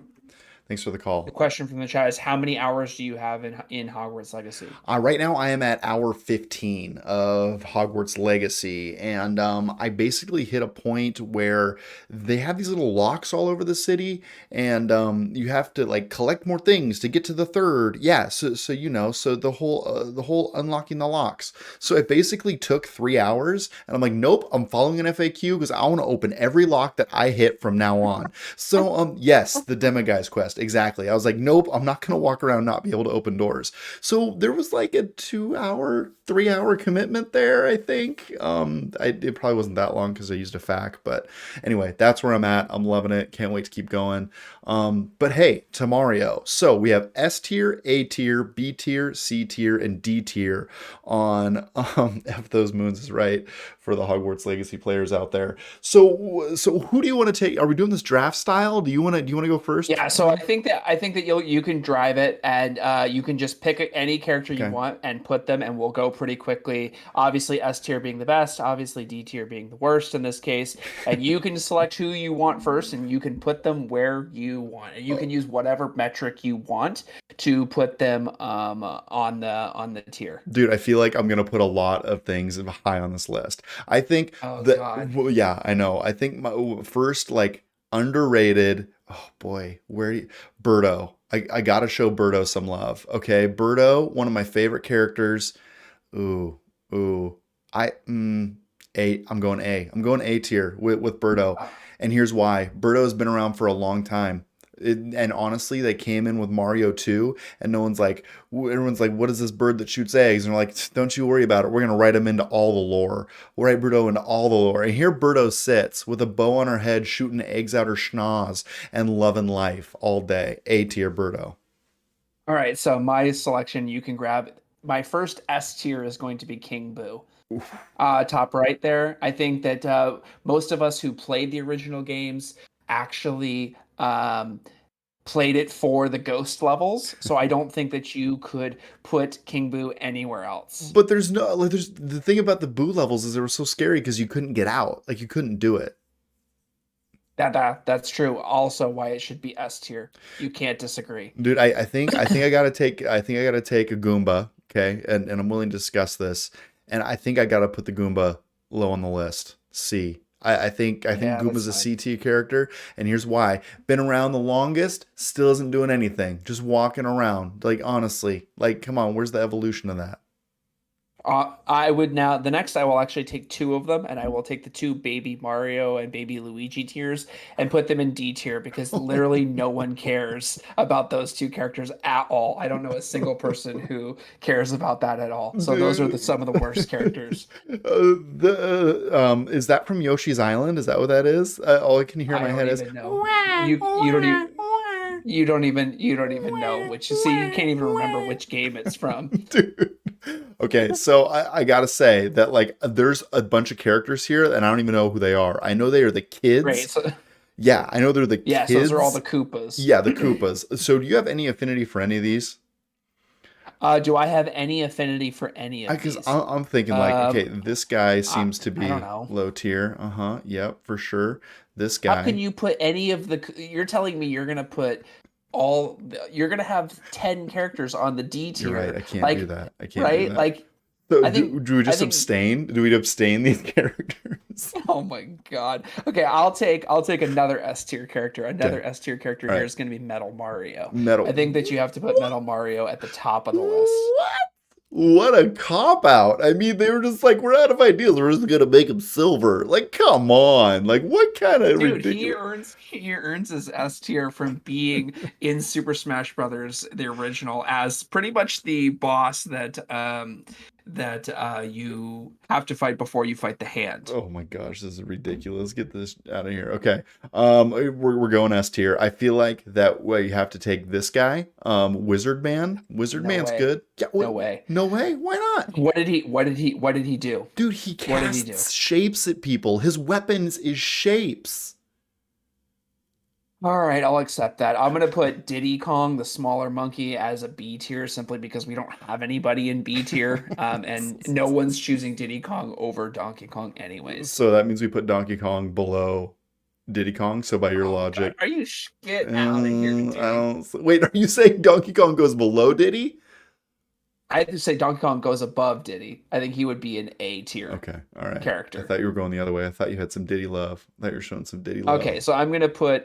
Thanks for the the call. question from the chat is how many hours do you have in Hogwarts Legacy? Right now, I am at hour 15 of Hogwarts Legacy, and I basically hit a point where they have these little locks all over the city, and you have to like collect more things to get to the third. Yeah, so you know, so the whole unlocking the locks. So it basically took 3 hours, and I'm like, nope, I'm following an FAQ because I want to open every lock that I hit from now on. So yes, the Demiguise quest, exactly. I was like, nope, I'm not gonna walk around and not be able to open doors. So there was like a 2 hour, 3 hour commitment there, I think. It probably wasn't that long because I used a FAQ, but anyway, that's where I'm at. I'm loving it. Can't wait to keep going. But hey, to Mario. So we have S tier, A tier, B tier, C tier, and D tier on if those moons is right for the Hogwarts Legacy players out there. So who do you want to take? Are we doing this draft style? Do you want to go first? Yeah, so I think that you can drive it, and you can just pick any character you Okay. want and put them, and we'll go pretty quickly. Obviously, S tier being the best, obviously D tier being the worst in this case, and you can select who you want first, and you can put them where you want, and you can use whatever metric you want to put them on the tier. Dude, I feel like I'm gonna put a lot of things high on this list. I think Oh that, God. well, yeah, I know. I think my first like underrated. Oh boy, Birdo? I gotta show Birdo some love. Okay, Birdo, one of my favorite characters. Ooh, ooh. I A. I'm going A. I'm going A tier with Birdo, and here's why. Birdo's been around for a long time. And honestly, they came in with Mario 2, and everyone's like, what is this bird that shoots eggs? And they're like, don't you worry about it. We're going to write him into all the lore. We'll write Birdo into all the lore. And here Birdo sits with a bow on her head, shooting eggs out her schnoz and loving life all day. A tier Birdo. All right, so my selection, you can grab. My first S tier is going to be King Boo. Top right there. I think that most of us who played the original games actually played it for the ghost levels, so I don't think that you could put King Boo anywhere else. But there's the thing about the Boo levels is they were so scary because you couldn't get out. Like, you couldn't do it. That's true. Also, why it should be S tier. You can't disagree. Dude, I think I gotta take a Goomba, okay, and I'm willing to discuss this, and I think I gotta put the Goomba low on the list. C. I think Yeah, Goomba's a that's C tier character, and here's why. Been around the longest, still isn't doing anything, just walking around. Like, honestly, like, come on, where's the evolution of that? I would now, the next I will actually take two of them, and I will take the two Baby Mario and Baby Luigi tiers and put them in D tier because literally no one cares about those two characters at all. I don't know a single person who cares about that at all. So those are some of the worst characters. Is that from Yoshi's Island? Is that what that is? All I can hear in my I head don't is even know. You don't even know which. See, you can't even remember which game it's from. dude. Okay, so I gotta say that, like, there's a bunch of characters here, and I don't even know who they are. I know they are the kids. Great. So, Yeah, I know they're the yes, kids. those are all the Koopas. Yeah, the Koopas. So, do you have any affinity for any of these? Do I have any affinity for any of Because these? I'm thinking, like, okay, this guy seems to I be don't know. low tier. Yep, for sure. This How can guy. you put any of the? You're telling me you're gonna put you're gonna have 10 characters on the D tier. You're right. I can't like, do that. I can't do right? that. Like, So I think do we I just think. abstain? Do we abstain these characters? Oh my God. Okay, I'll take another S tier character. Another Okay. S tier character All here right. is gonna be Metal Mario. Metal. I think that you have to put Metal Mario at the top of the list. What a cop out. I mean, they were just like, we're out of ideas. We're just gonna make him silver. Like, come on. Like, what kind of Dude, ridiculous? he earns his S tier from being in Super Smash Brothers, the original, as pretty much the boss that you have to fight before you fight the hand. Oh my gosh, this is ridiculous. Get this out of here. Okay. We're going S tier. I feel like that way you have to take this guy. Wizard Man. Wizard No Man's way. good. Yeah, No way. No way? Why not? What did he do? Dude, he What did he do? casts shapes at people. His weapons is shapes. All right, I'll accept that. I'm gonna put Diddy Kong, the smaller monkey, as a B tier simply because we don't have anybody in B tier, and no one's choosing Diddy Kong over Donkey Kong anyways. So that means we put Donkey Kong below Diddy Kong. So by your logic, God, are you get out of here, dude? I don't. Wait, are you saying Donkey Kong goes below Diddy? I have to say Donkey Kong goes above Diddy. I think he would be an A tier Okay, all right. character. I thought you were going the other way. I thought you had some Diddy love. I thought you were showing some Diddy love. Okay, so I'm gonna put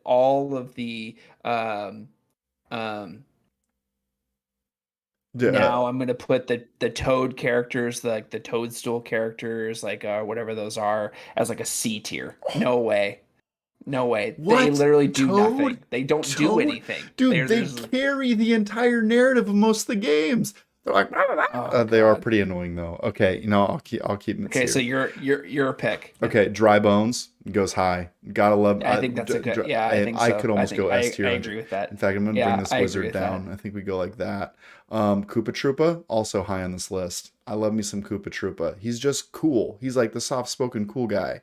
all of the Yeah, now I'm gonna put the Toad characters, like the Toadstool characters, like whatever those are, as like a C tier. No way. No way. They What? literally do Toad? nothing. They don't do Toad? anything. Dude, They're they just- carry the entire narrative of most of the games. They're like, "Blah, blah, blah." Oh They are God. pretty annoying though. Okay, I'll keep Okay, so Mitsuru. you're a pick. Okay, Dry Bones goes high. Gotta love. I think that's a good. Yeah, I think I so. could almost go S I tier on. agree with that. In fact, I'm gonna bring Yeah, this I agree wizard with that. down. I think we go like that. Koopa Troopa also high on this list. I love me some Koopa Troopa. He's just cool. He's like the soft-spoken cool guy.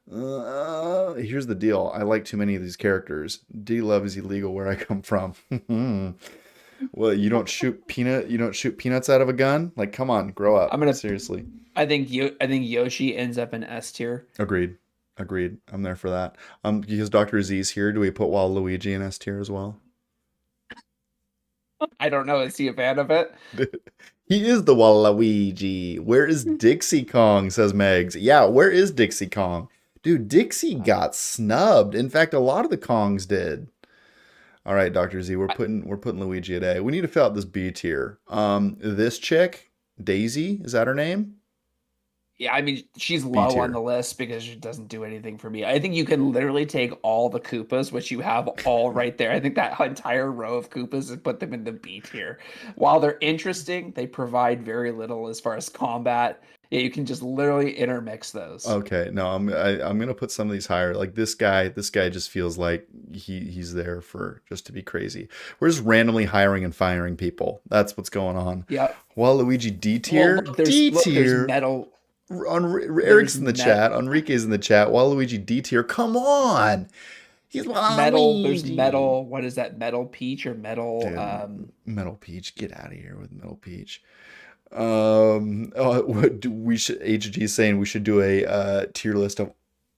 Here's the deal. I like too many of these characters. D Love is illegal where I come from. Well, you don't shoot peanuts out of a gun? Like, come on, grow I'm up. gonna. Seriously. I think Yoshi ends up in S tier. Agreed. Agreed. I'm there for that. Because Dr. Z's here, do we put Waluigi in S tier as well? I don't know. Is he a fan of it? He is the Waluigi. Where is Dixie Kong? Says Megs. Yeah, where is Dixie Kong? Dude, Dixie got snubbed. In fact, a lot of the Kongs did. All right, Dr. Z, we're putting Luigi at A. We need to fill out this B tier. This chick, Daisy, is that her name? Yeah, I mean, she's B low tier. on the list because she doesn't do anything for me. I think you can literally take all the Koopas, which you have all right there. I think that entire row of Koopas and put them in the B tier. While they're interesting, they provide very little as far as combat. Yeah, you can just literally intermix those. Okay, no, I'm gonna put some of these higher. Like this guy just feels like he's there for just to be crazy. We're just randomly hiring and firing people. That's what's going on. Yep. Waluigi D Well, tier, D there's tier. metal. Eric's in the chat. Enrique's in the chat. Waluigi D tier. Come on, he's Metal. There's Waluigi. metal. What is that? Metal Peach or metal? Dude, Metal Peach, get out of here with Metal Peach. What do we should HG saying we should do a tier list of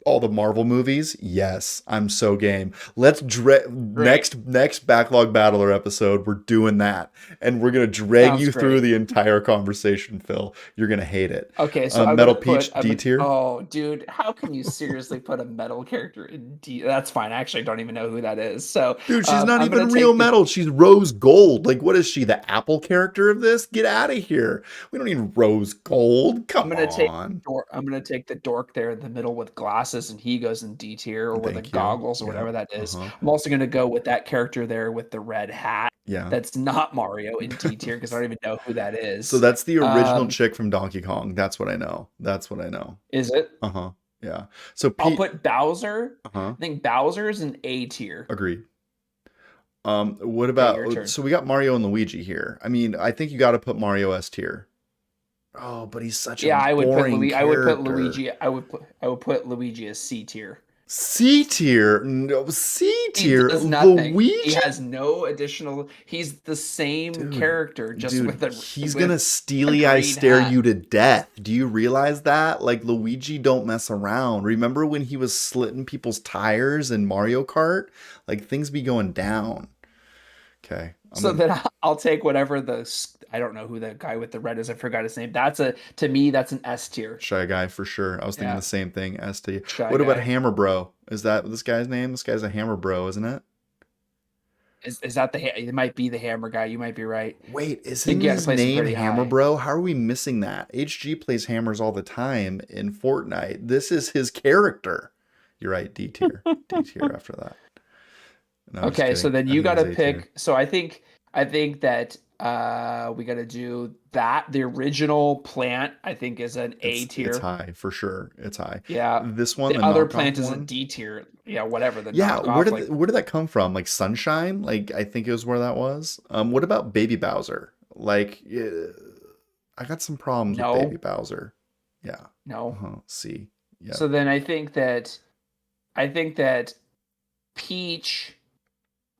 all the Marvel movies? Yes, I'm so game. Let's next backlog battler episode. We're doing that, and we're gonna drag Sounds you through great. the entire conversation, Phil. You're gonna hate it. Okay, so I'm Metal gonna Peach put. D tier. Oh, dude, how can you seriously put a metal character in D? That's fine. I actually don't even know who that is. So, Dude, she's not I'm even gonna real take metal. She's rose gold. Like, what is she? The Apple character of this? Get out of here. We don't need rose gold. Come on. I'm gonna take the dork there in the middle with glasses, and he goes in D tier, or with the Thank you. goggles, or Yeah. whatever that is. Uh-huh. I'm also gonna go with that character there with the red hat. Yeah. That's not Mario in D tier because I don't even know who that is. So that's the original chick from Donkey Kong. That's what I know. Is it? Uh-huh. Yeah. So I'll put Bowser. Uh-huh. I think Bowser's in A tier. Agreed. What your about turn. so we got Mario and Luigi here. I mean, I think you got to put Mario S tier. Oh, but he's such a I would put boring I would put character. Luigi. I would put Luigi as C tier. C tier. No, C He tier. does nothing. Luigi. He has no additional. He's the same character, just Dude, with a. he's with gonna steely eye green stare hat. you to death. Do you realize that? Like Luigi don't mess around. Remember when he was slitting people's tires in Mario Kart? Like things be going down. Okay. Then I'll take whatever I don't know who the guy with the red is. I forgot his name. To me that's an S tier. Shy Guy for sure. I was thinking the same thing. S to you. Shy What about Guy. Hammer Bro? Is that this guy's name? This guy's a Hammer Bro, isn't it? Is that it might be the hammer guy. You might be right. Wait, isn't Think you gotta his place him name pretty Hammer high. Bro? How are we missing that? HG plays hammers all the time in Fortnite. This is his character. You're right, D tier. D tier after that. No, I'm just Okay, so kidding. then I you think got to he's A tier. pick. So I think that we got to do that. The original plant I think is an A tier. It's high for sure. It's high. Yeah. This one, The the other knockoff plant is a one? D tier. Yeah, whatever. The Yeah, knockoff, where did that come from? Like Sunshine? Like I think it was where that was. What about Baby Bowser? Like I got some problems No. with Baby Bowser. Yeah. no. C. Yeah. So then I think that Peach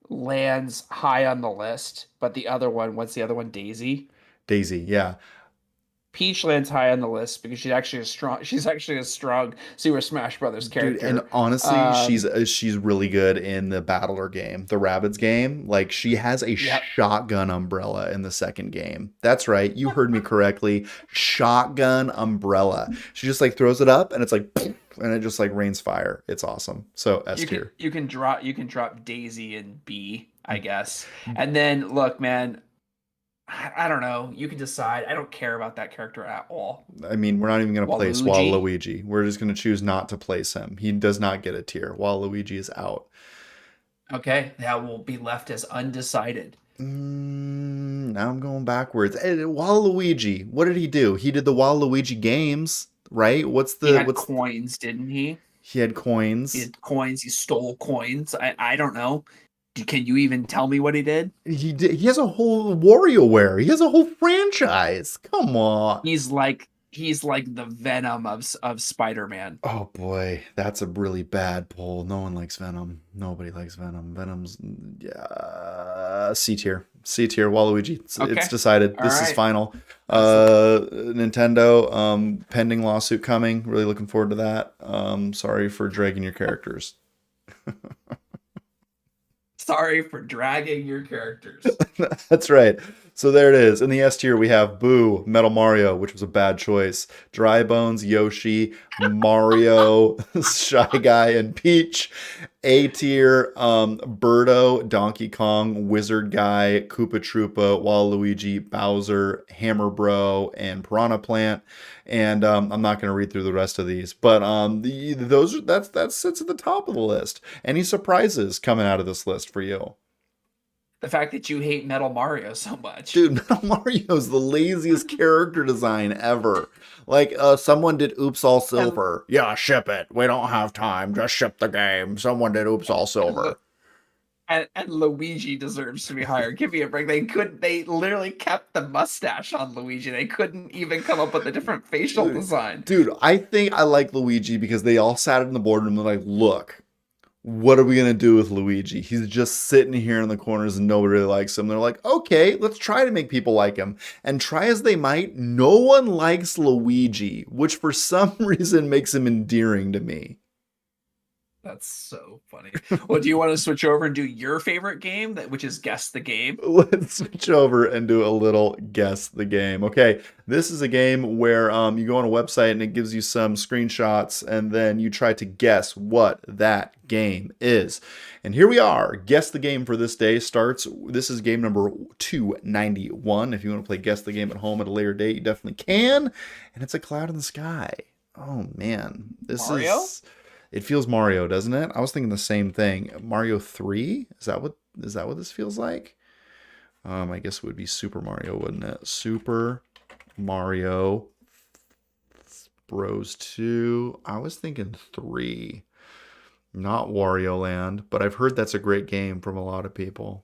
lands high on the list, but the other one, what's the other one? Daisy. Daisy. Yeah. Peach lands high on the list because she's actually a strong Super Smash Brothers character. Dude, and honestly, she's really good in the Battler game, the Rabbids game. Like she has a shotgun umbrella in the second game. That's right, you heard me correctly. Shotgun umbrella. She just like throws it up, and it's like, and it just like rains fire. It's awesome. So S tier. You can drop Daisy in B, I guess. And then look, man, I don't know. You can decide. I don't care about that character at all. I mean, we're not even going to place Waluigi? Waluigi. We're just going to choose not to place him. He does not get a tier. Waluigi is out. Okay, that will be left as undecided. No, Now I'm going backwards. Waluigi, what did he do? He did the Waluigi games, right? He had coins, didn't he? He had coins. He had coins. He stole coins. I don't know. Can you even tell me what he did? He did. He has a whole WarioWare. He has a whole franchise. Come on. He's like the Venom of Spider-Man. Oh boy, that's a really bad poll. No one likes Venom. Nobody likes Venom. Venom's C tier. C tier. Waluigi. It's decided. This is final. Nintendo. Pending lawsuit coming. Really looking forward to that. Sorry for dragging your characters. Sorry for dragging your characters. That's right. So there it is. In the S tier, we have Boo, Metal Mario, which was a bad choice. Dry Bones, Yoshi, Mario, Shy Guy, and Peach. A tier, Birdo, Donkey Kong, Wizard Guy, Koopa Troopa, Waluigi, Bowser, Hammer Bro, and Piranha Plant. And I'm not going to read through the rest of these, but that sits at the top of the list. Any surprises coming out of this list for you? The fact that you hate Metal Mario so much. Dude, Metal Mario's the laziest character design ever. Like, someone did Oops All Silver. Yeah, ship it. We don't have time. Just ship the game. Someone did Oops All Silver. And Luigi deserves to be higher. Give me a break. They literally kept the mustache on Luigi. They couldn't even come up with a different facial design. Dude, I think I like Luigi because they all sat in the boardroom and like, look, what are we going to do with Luigi? He's just sitting here in the corners and nobody really likes him. They're like, okay, let's try to make people like him. And try as they might, no one likes Luigi, which for some reason makes him endearing to me. That's so funny. Well, do you want to switch over and do your favorite game, which is Guess the Game? Let's switch over and do a little Guess the Game. Okay, this is a game where you go on a website and it gives you some screenshots and then you try to guess what that game is. And here we are. Guess the Game for this day starts. This is game number 291. If you want to play Guess the Game at home at a later date, you definitely can. And it's a cloud in the sky. Oh, man. Mario? It feels Mario, doesn't it? I was thinking the same thing. Mario 3? Is that what this feels like? I guess it would be Super Mario, wouldn't it? Super Mario Bros 2. I was thinking 3. Not Wario Land, but I've heard that's a great game from a lot of people.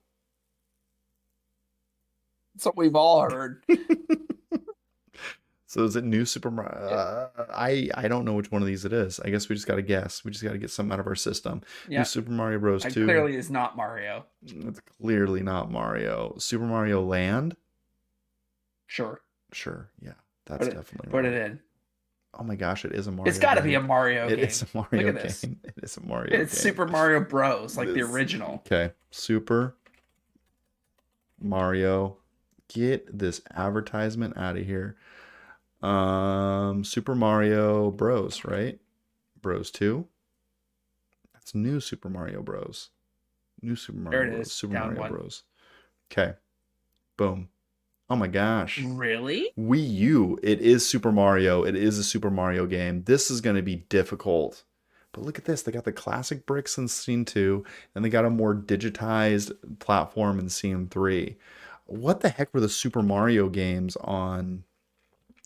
That's what we've all heard. So is it New Super Mario? I don't know which one of these it is. I guess we just got to guess. We just got to get something out of our system. Yeah. New Super Mario Bros. 2. Clearly is not Mario. It's clearly not Mario. Super Mario Land? Sure. Yeah. That's definitely Put right. it in. Oh my gosh, it is a Mario It's got to game. be a Mario game. It is a Mario Look at this. game. It is a Mario game. It's Super Mario Bros. Like the original. Okay. Super Mario. Get this advertisement out of here. Super Mario Bros, right? Bros 2. That's New Super Mario Bros. New Super Mario There it Bros. is. Super Down Mario one. Bros. Okay. Boom. Oh my gosh. Really? Wii U. It is Super Mario. It is a Super Mario game. This is going to be difficult. But look at this. They got the classic bricks in Scene 2, and they got a more digitized platform in Scene 3. What the heck were the Super Mario games on?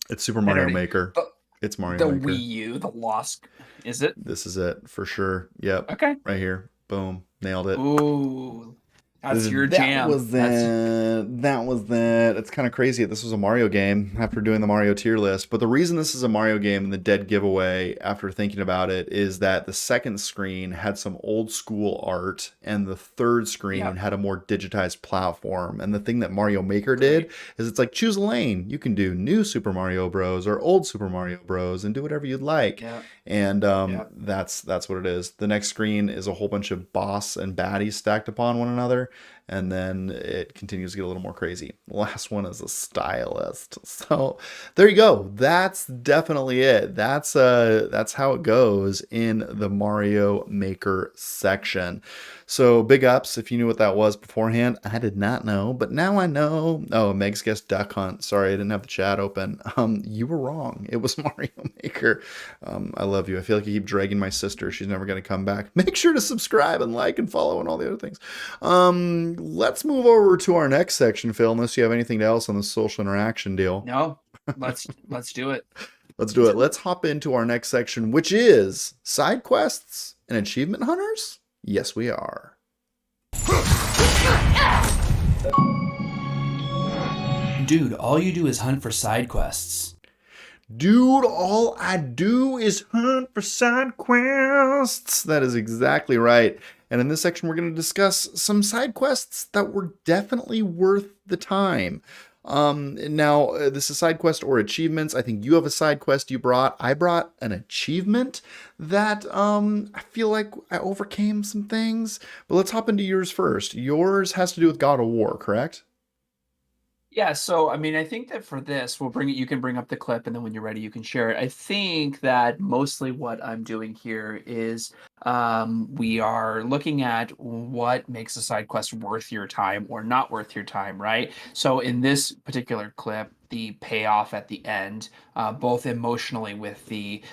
It's Super Mario Maker. It's Mario Maker. The Wii U, the Lost. Is it? This is it for sure. Yep. Okay. Right here. Boom. Nailed it. Ooh. That's your jam. That was it. That was it. It's kind of crazy that this was a Mario game after doing the Mario tier list. But the reason this is a Mario game and the dead giveaway after thinking about it is that the second screen had some old school art and the third screen had a more digitized platform. And the thing that Mario Maker did is it's like, choose a lane. You can do New Super Mario Bros. Or Old Super Mario Bros. And do whatever you'd like. Yeah. And that's what it is. The next screen is a whole bunch of boss and baddies stacked upon one another. And then it continues to get a little more crazy. The last one is a stylist. So there you go. That's definitely it. That's how it goes in the Mario Maker section. So big ups if you knew what that was beforehand. I did not know, but now I know. Oh, Meg's guessed Duck Hunt. Sorry, I didn't have the chat open. You were wrong. It was Mario Maker. I love you. I feel like I keep dragging my sister. She's never going to come back. Make sure to subscribe and like and follow and all the other things. Let's move over to our next section, Phil, unless you have anything else on the social interaction deal. No, let's do it. Let's do it. Let's hop into our next section, which is side quests and achievement hunters. Yes, we are. Dude, all you do is hunt for side quests. Dude, all I do is hunt for side quests. That is exactly right. And in this section, we're going to discuss some side quests that were definitely worth the time. Now, this is side quest or achievements. I think you have a side quest you brought. I brought an achievement that I feel like I overcame some things. But let's hop into yours first. Yours has to do with God of War, correct? Yeah, so I mean, I think that for this, we'll bring it. You can bring up the clip, and then when you're ready, you can share it. I think that mostly what I'm doing here is we are looking at what makes a side quest worth your time or not worth your time, right? So in this particular clip, the payoff at the end, both emotionally with the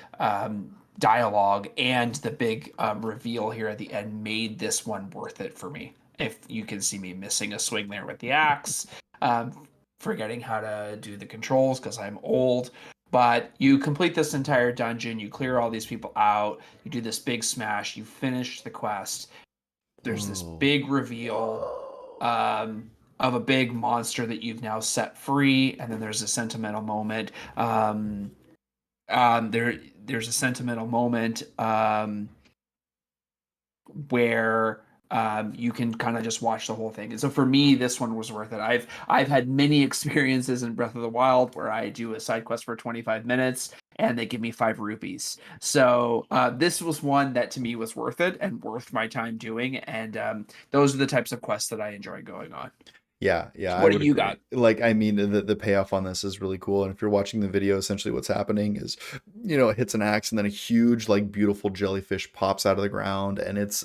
dialogue and the big reveal here at the end, made this one worth it for me. If you can see me missing a swing there with the axe. Forgetting how to do the controls because I'm old. But you complete this entire dungeon, you clear all these people out, you do this big smash, you finish the quest. There's this big reveal of a big monster that you've now set free, and then there's a sentimental moment. There's a sentimental moment where you can kind of just watch the whole thing. And so for me, this one was worth it. I've had many experiences in Breath of the Wild where I do a side quest for 25 minutes and they give me 5 rupees. So this was one that to me was worth it and worth my time doing. And those are the types of quests that I enjoy going on. Yeah. What do you got? Like, I mean, the payoff on this is really cool. And if you're watching the video, essentially what's happening is, it hits an axe and then a huge, like, beautiful jellyfish pops out of the ground, and it's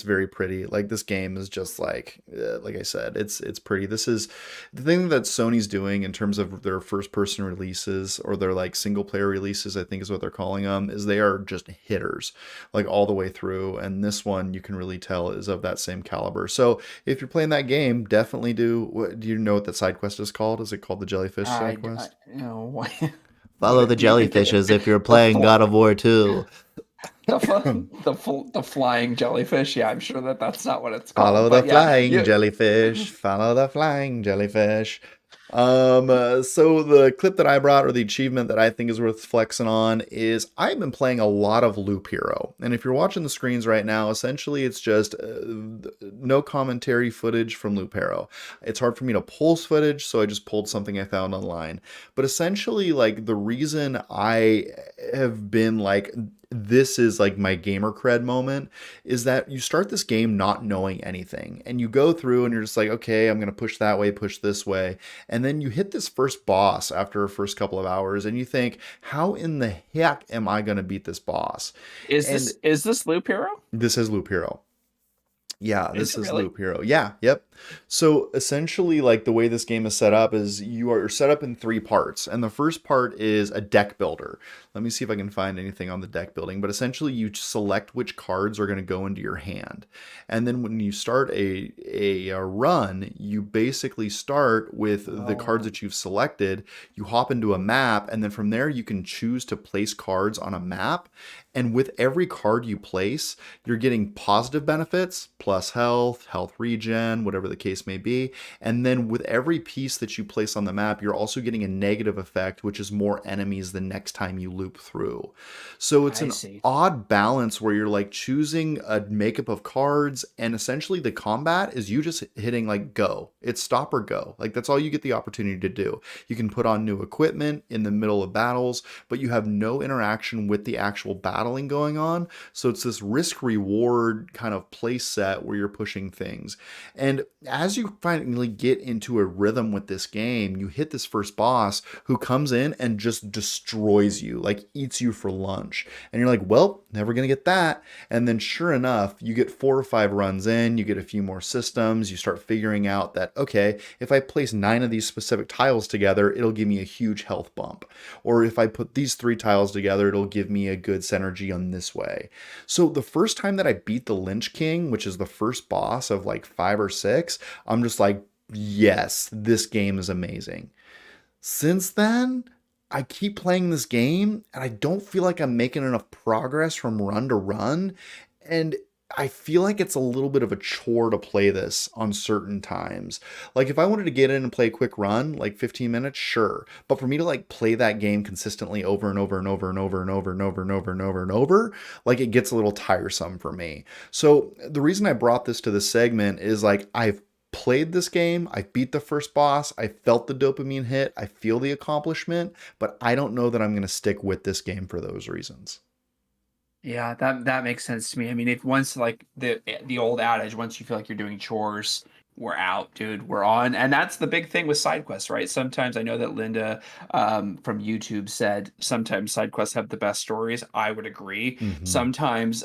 very pretty. Like, this game is just like I said, it's pretty. This is the thing that Sony's doing in terms of their first person releases, or their like single player releases, I think is what they're calling them, is they are just hitters, like, all the way through. And this one, you can really tell, is of that same caliber. So if you're playing that game, definitely do you know what that side quest is called? Is it called the jellyfish side quest? Follow the jellyfishes if you're playing God of War 2. The flying jellyfish. Yeah, I'm sure that's not what it's called. Follow the flying jellyfish. Follow the flying jellyfish. So the clip that I brought, or the achievement that I think is worth flexing on, is I've been playing a lot of Loop Hero. And if you're watching the screens right now, essentially it's just no commentary footage from Loop Hero. It's hard for me to pulse footage, so I just pulled something I found online. But essentially, like, the reason I have been like, this is like my gamer cred moment, is that you start this game not knowing anything, and you go through and you're just like, okay, I'm going to push that way, push this way. And then you hit this first boss after a first couple of hours and you think, how in the heck am I going to beat this boss? Is this Loop Hero? This is Loop Hero. Yeah, this is really? Loop Hero. Yeah, yep. So essentially, like, the way this game is set up is you are set up in 3 parts. And the first part is a deck builder. Let me see if I can find anything on the deck building. But essentially, you select which cards are going to go into your hand. And then when you start a run, you basically start with the cards that you've selected. You hop into a map, and then from there, you can choose to place cards on a map. And with every card you place, you're getting positive benefits, plus health regen, whatever the case may be. And then with every piece that you place on the map, you're also getting a negative effect, which is more enemies the next time you loop through. So it's an odd balance where you're like choosing a makeup of cards, and essentially the combat is you just hitting like go. It's stop or go. Like, that's all you get the opportunity to do. You can put on new equipment in the middle of battles, but you have no interaction with the actual battle battling going on. So it's this risk reward kind of play set where you're pushing things. And as you finally get into a rhythm with this game, you hit this first boss who comes in and just destroys you, like eats you for lunch. And you're like, well, never going to get that. And then sure enough, you get 4 or 5 runs in, you get a few more systems, you start figuring out that, okay, if I place 9 of these specific tiles together, it'll give me a huge health bump. Or if I put these 3 tiles together, it'll give me a good synergy on this way. So the first time that I beat the Lynch King, which is the first boss of like 5 or 6, I'm just like, yes, this game is amazing. Since then, I keep playing this game and I don't feel like I'm making enough progress from run to run. And I feel like it's a little bit of a chore to play this on certain times. Like if I wanted to get in and play a quick run, like 15 minutes, sure. But for me to like play that game consistently over and over and over and over and over and over and over and over and over, like it gets a little tiresome for me. So the reason I brought this to this segment is like I've played this game, I beat the first boss, I felt the dopamine hit, I feel the accomplishment, but I don't know that I'm going to stick with this game for those reasons. Yeah, that makes sense to me. I mean, if once like the old adage, once you feel like you're doing chores, we're out, dude. We're on, and that's the big thing with side quests, right? Sometimes I know that Linda from YouTube said sometimes side quests have the best stories. I would agree. Mm-hmm. Sometimes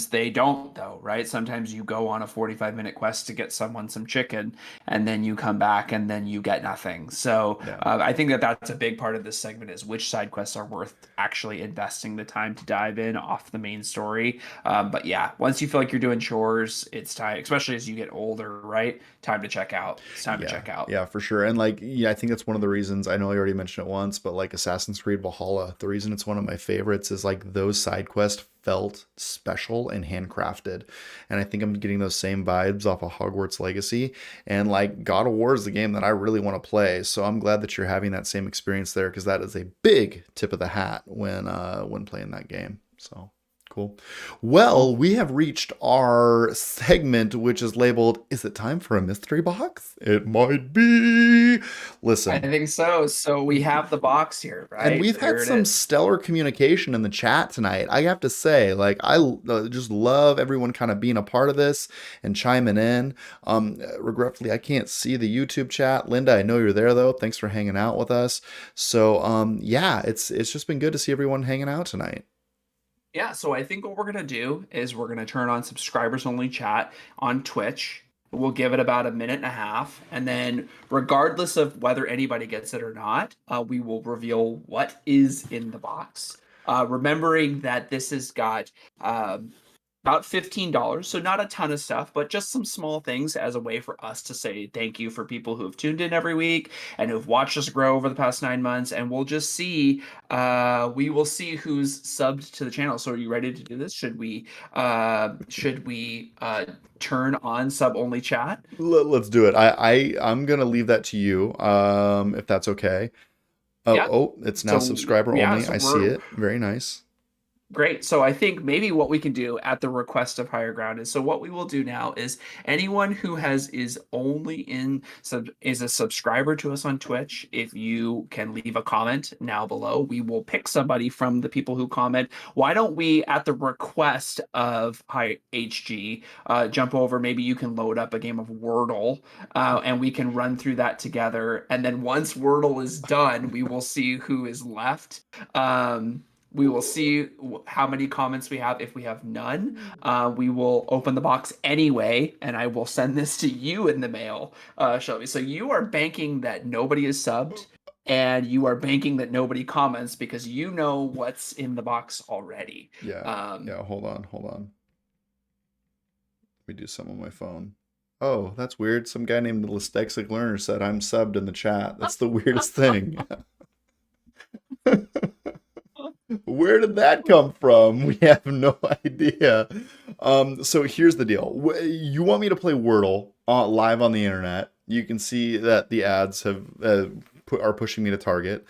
they don't, though, right? Sometimes you go on a 45-minute quest to get someone some chicken, and then you come back and then you get nothing. So Yeah. I think that that's a big part of this segment is which side quests are worth actually investing the time to dive in off the main story. But yeah, once you feel like you're doing chores, it's time, especially as you get older, right? Time to check out. It's time to check out. Yeah, for sure. And like, yeah, I think that's one of the reasons, I know I already mentioned it once, but like Assassin's Creed Valhalla, the reason it's one of my favorites is like those side quests felt special and handcrafted. And I think I'm getting those same vibes off of Hogwarts Legacy. And like God of War is the game that I really want to play. So I'm glad that you're having that same experience there, because that is a big tip of the hat when playing that game. So cool. Well, we have reached our segment, which is labeled, Is it time for a mystery box? It might be. I Listen, think so. So we have the box here, right? and we've So had here it some is. stellar communication in the chat tonight. I have to say, like, I just love everyone kind of being a part of this and chiming in. Regretfully, I can't see the YouTube chat. Linda, I know you're there though. Thanks for hanging out with us. So, yeah, it's just been good to see everyone hanging out tonight. Yeah, so I think what we're gonna do is we're gonna turn on subscribers only chat on Twitch. We'll give it about a minute and a half, and then regardless of whether anybody gets it or not, we will reveal what is in the box. Remembering that this has got about $15, so not a ton of stuff, but just some small things as a way for us to say thank you for people who have tuned in every week and who've watched us grow over the past 9 months. And we'll just see, we will see who's subbed to the channel. So are you ready to do this? Should we turn on sub only chat? Let's do it. I'm gonna leave that to you, if that's okay. Yeah. It's now So, subscriber yeah, only. so I see it. Very nice. Great. So I think maybe what we can do at the request of Higher Ground is, so what we will do now is anyone who is only is a subscriber to us on Twitch, if you can leave a comment now below, we will pick somebody from the people who comment. Why don't we, at the request of High HG, jump over, maybe you can load up a game of Wordle, and we can run through that together. And then once Wordle is done, we will see who is left. We will see how many comments we have. If we have none, we will open the box anyway, and I will send this to you in the mail, Shelby. So you are banking that nobody is subbed, and you are banking that nobody comments because you know what's in the box already. Yeah. Hold on. Let me do some on my phone. Oh, that's weird. Some guy named Listexic Learner said I'm subbed in the chat. That's the weirdest thing. Where did that come from? We have no idea. So here's the deal. You want me to play Wordle live on the internet. You can see that the ads are pushing me to Target.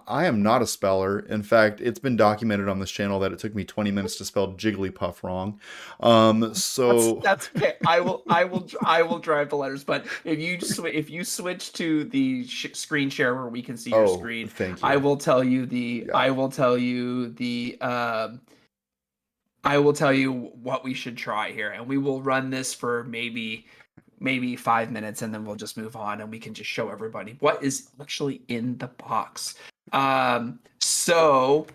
I am not a speller. In fact, it's been documented on this channel that it took me 20 minutes to spell Jigglypuff wrong. So That's okay. I will drive the letters. But if you switch to the screen share where we can see your oh, screen, thank I you. will tell you the Yeah. I will tell you what we should try here, and we will run this for maybe 5 minutes, and then we'll just move on, and we can just show everybody what is actually in the box. So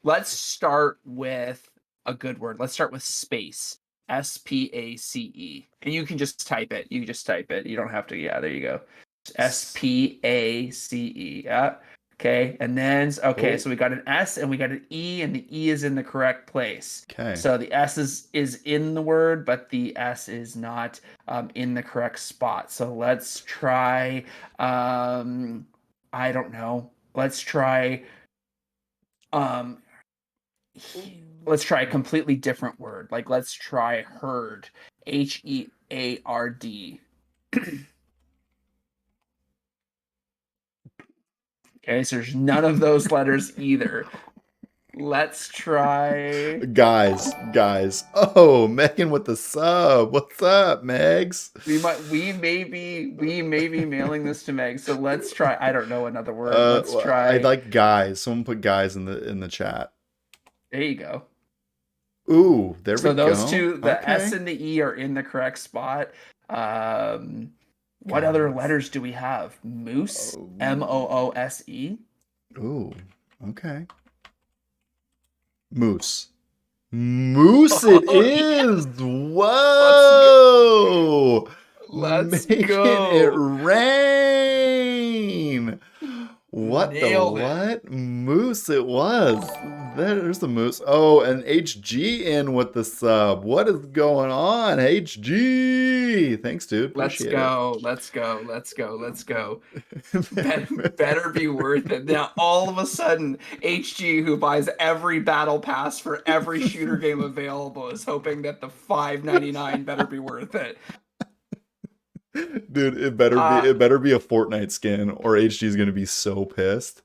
let's start with a good word. Let's start with space. SPACE. And you can just type it. You just type it. You don't have to. Yeah, there you go. SPACE. Yeah. Okay. And then, okay, Oh. so we got an S and we got an E, and the E is in the correct place. Okay. So the S is in the word, but the S is not in the correct spot. So let's try, I don't know. Let's try a completely different word. Like let's try herd. HEARD. Okay, so there's none of those letters either. Let's try. Guys. Oh, Megan with the sub. What's up, Megs? We may be mailing this to Meg. So let's try. I don't know another word. Let's Well, try. I like guys. Someone put guys in the chat. There you go. Ooh, there we So go. those two, the Okay. S and the E, are in the correct spot. What other letters do we have? Moose. Oh. MOOSE. Ooh, okay. Moose. Moose it Oh, is. Whoa. Let's Making go. it rain. What Nailed the it. what? Moose it was. There's the moose. Oh, and HG in with the sub. What is going on, HG? Thanks, dude. Appreciate Let's go. Better be worth it. Now, all of a sudden, HG, who buys every battle pass for every shooter game available, is hoping that the $5.99 better be worth it. it. Dude, it better be a Fortnite skin or HG is gonna be so pissed.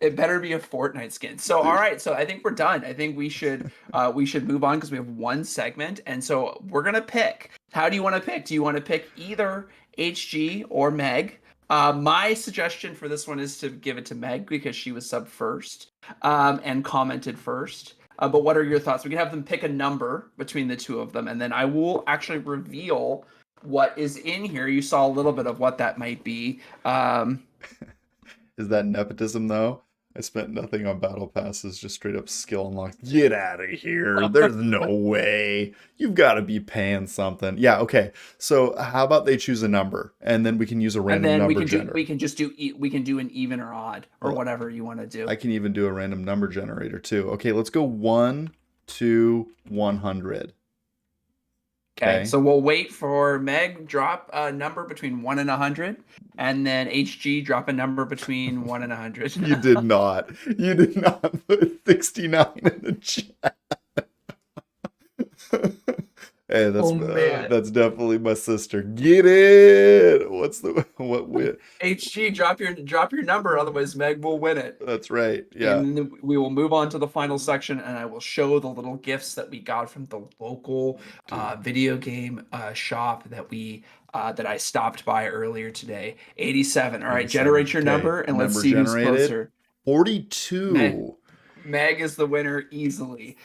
It better be a Fortnite skin. So, all right. So I think we're done. I think we should move on because we have one segment, and so we're gonna pick. How do you want to pick? Do you want to pick either HG or Meg? My suggestion for this one is to give it to Meg because she was sub first and commented first. But what are your thoughts? We can have them pick a number between the two of them, and then I will actually reveal what is in here. You saw a little bit of what that might be. Is that nepotism though? I spent nothing on battle passes, just straight up skill unlocked. Get out of here. There's no way. You've got to be paying something. Yeah, okay. So how about they choose a number and then we can use a And random then number generator. we can do an even or odd or Well, whatever you want to do. I can even do a random number generator too. Okay, let's go 1 to 100. Okay, so we'll wait for Meg drop a number between 1 and 100, and then HG drop a number between 1 and 100. You did not. You did not put 69 in the chat. Hey, that's definitely my sister. Get it. What HG, drop your number, otherwise Meg will win it. That's right. Yeah. And we will move on to the final section, and I will show the little gifts that we got from the local video game shop that I stopped by earlier today. 87. All right, 87. generate your Okay. number, and let's Number see who's generated. closer. 42. Meg is the winner easily.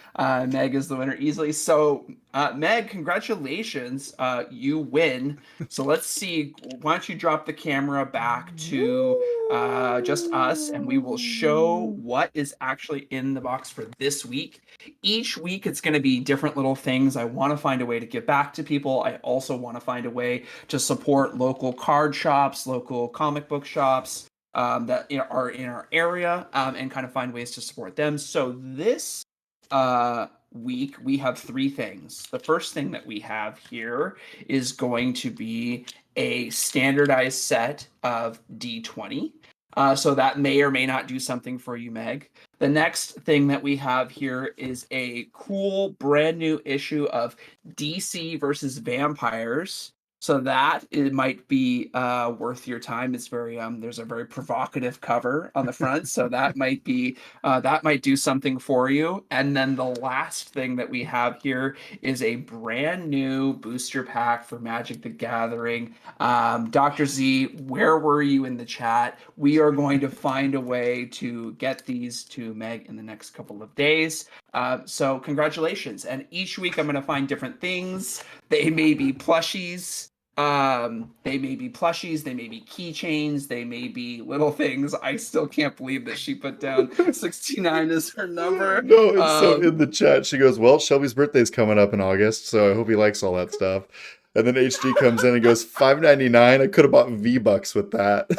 So, Meg, congratulations. You win. So let's see. Why don't you drop the camera back to just us, and we will show what is actually in the box for this week. Each week, it's going to be different little things. I want to find a way to give back to people. I also want to find a way to support local card shops, local comic book shops, that are in our area, and kind of find ways to support them. So this week we have three things. The first thing that we have here is going to be a standardized set of D20. So that may or may not do something for you, Meg. The next thing that we have here is a cool brand new issue of DC versus Vampires So that it might be worth your time. It's very there's a very provocative cover on the front, so that might do something for you. And then the last thing that we have here is a brand new booster pack for Magic the Gathering. Dr. Z, where were you in the chat? We are going to find a way to get these to Meg in the next couple of days. So congratulations. And each week I'm going to find different things. They may be plushies. They may be plushies, they may be keychains, they may be little things. I still can't believe that she put down 69 as her number. No, it's so in the chat. She goes, well, Shelby's birthday's coming up in August, so I hope he likes all that stuff. And then HG comes in and goes, $5.99. I could have bought V-Bucks with that.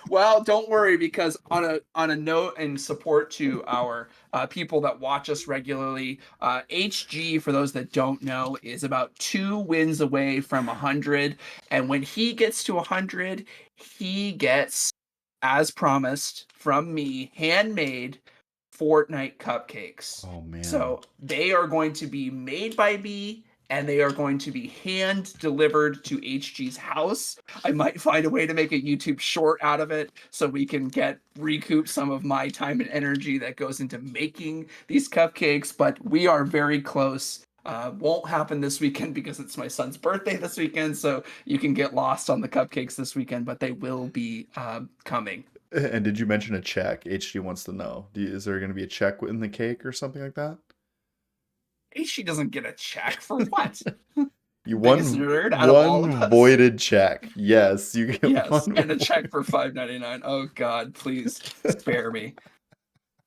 Well, don't worry, because on a note and support to our people that watch us regularly, HG, for those that don't know, is about 2 wins away from 100. And when he gets to 100, he gets, as promised from me, handmade Fortnite cupcakes. Oh, man. So they are going to be made by me, and they are going to be hand delivered to HG's house. I might find a way to make a YouTube short out of it so we can recoup some of my time and energy that goes into making these cupcakes, but we are very close. Won't happen this weekend because it's my son's birthday this weekend, so you can get lost on the cupcakes this weekend, but they will be coming. And did you mention a check? HG wants to know. Is there going to be a check in the cake or something like that? She doesn't get a check for what? You Biggest nerd out of all of one us. voided check. Yes, you get Yes, one. and a check for $5.99. Oh God, please spare me.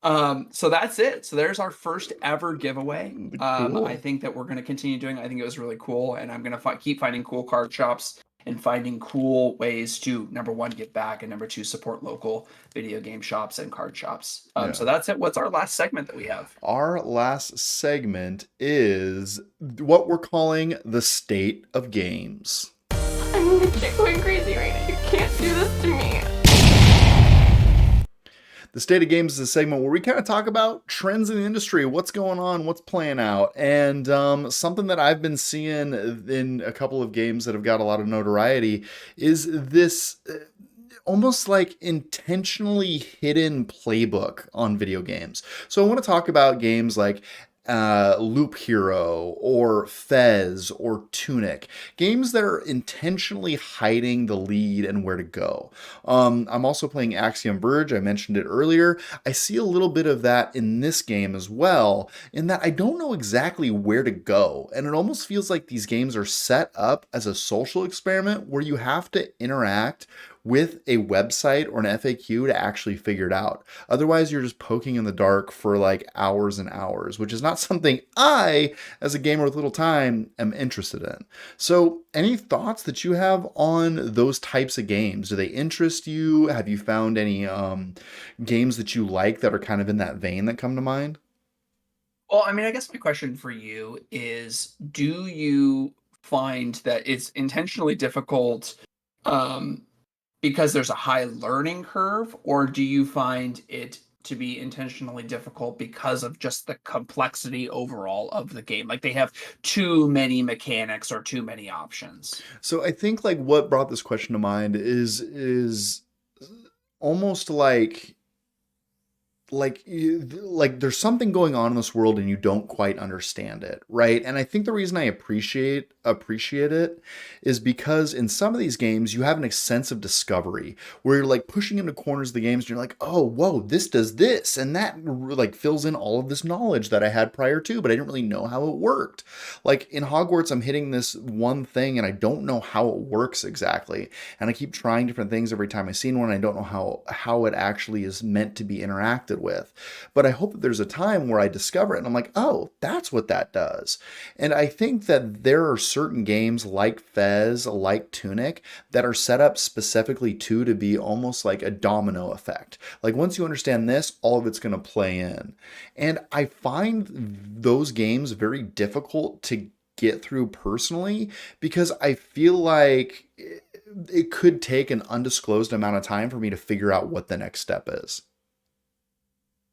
So that's it. So there's our first ever giveaway. Cool. I think that we're going to continue doing. I think it was really cool, and I'm going to keep finding cool card shops and finding cool ways to, number one, give back, and number two, support local video game shops and card shops. Yeah. So that's it. What's our last segment that we have? Our last segment is what we're calling the state of games. I'm legit going crazy right now. You can't do this to me. The State of Games is a segment where we kind of talk about trends in the industry, what's going on, what's playing out, and something that I've been seeing in a couple of games that have got a lot of notoriety is this almost like intentionally hidden playbook on video games. So I want to talk about games like Loop Hero or Fez or Tunic, games that are intentionally hiding the lead and where to go. I'm also playing Axiom Verge. I mentioned it earlier. I see a little bit of that in this game as well, in that I don't know exactly where to go. And it almost feels like these games are set up as a social experiment where you have to interact with a website or an FAQ to actually figure it out. Otherwise, you're just poking in the dark for like hours and hours, which is not something I, as a gamer with little time, am interested in. So any thoughts that you have on those types of games? Do they interest you? Have you found any games that you like that are kind of in that vein that come to mind? Well, I mean, I guess my question for you is, do you find that it's intentionally difficult because there's a high learning curve, or do you find it to be intentionally difficult because of just the complexity overall of the game? Like they have too many mechanics or too many options. So I think like what brought this question to mind is almost like there's something going on in this world and you don't quite understand it, right? And I think the reason I appreciate it is because in some of these games you have a sense of discovery where you're like pushing into corners of the games and you're like, oh, whoa, this does this, and that like fills in all of this knowledge that I had prior to, but I didn't really know how it worked. Like in Hogwarts, I'm hitting this one thing and I don't know how it works exactly, and I keep trying different things every time I see one, and I don't know how it actually is meant to be interacted with. But I hope that there's a time where I discover it and I'm like, oh, that's what that does. And I think that there are certain games like Fez, like Tunic, that are set up specifically to be almost like a domino effect. Like once you understand this, all of it's going to play in. And I find those games very difficult to get through personally because I feel like it could take an undisclosed amount of time for me to figure out what the next step is.